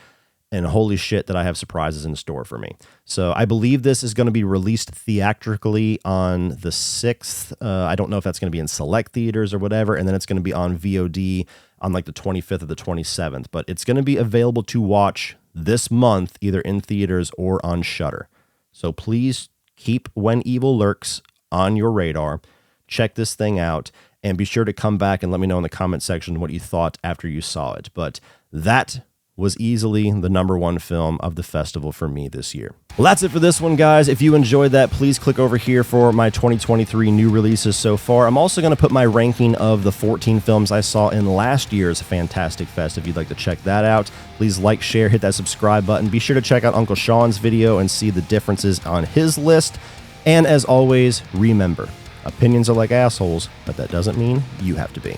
And holy shit that I have surprises in store for me. So I believe this is going to be released theatrically on the 6th. I don't know if that's going to be in select theaters or whatever. And then it's going to be on VOD on like the 25th or the 27th. But it's going to be available to watch this month, either in theaters or on Shudder. So please keep When Evil Lurks on your radar. Check this thing out. And be sure to come back and let me know in the comment section what you thought after you saw it. But that was easily the number one film of the festival for me this year. Well, that's it for this one, guys. If you enjoyed that, please click over here for my 2023 new releases so far. I'm also going to put my ranking of the 14 films I saw in last year's Fantastic Fest if you'd like to check that out. Please like, share, hit that subscribe button. Be sure to check out Uncle Sean's video and see the differences on his list. And as always, remember, opinions are like assholes, but that doesn't mean you have to be.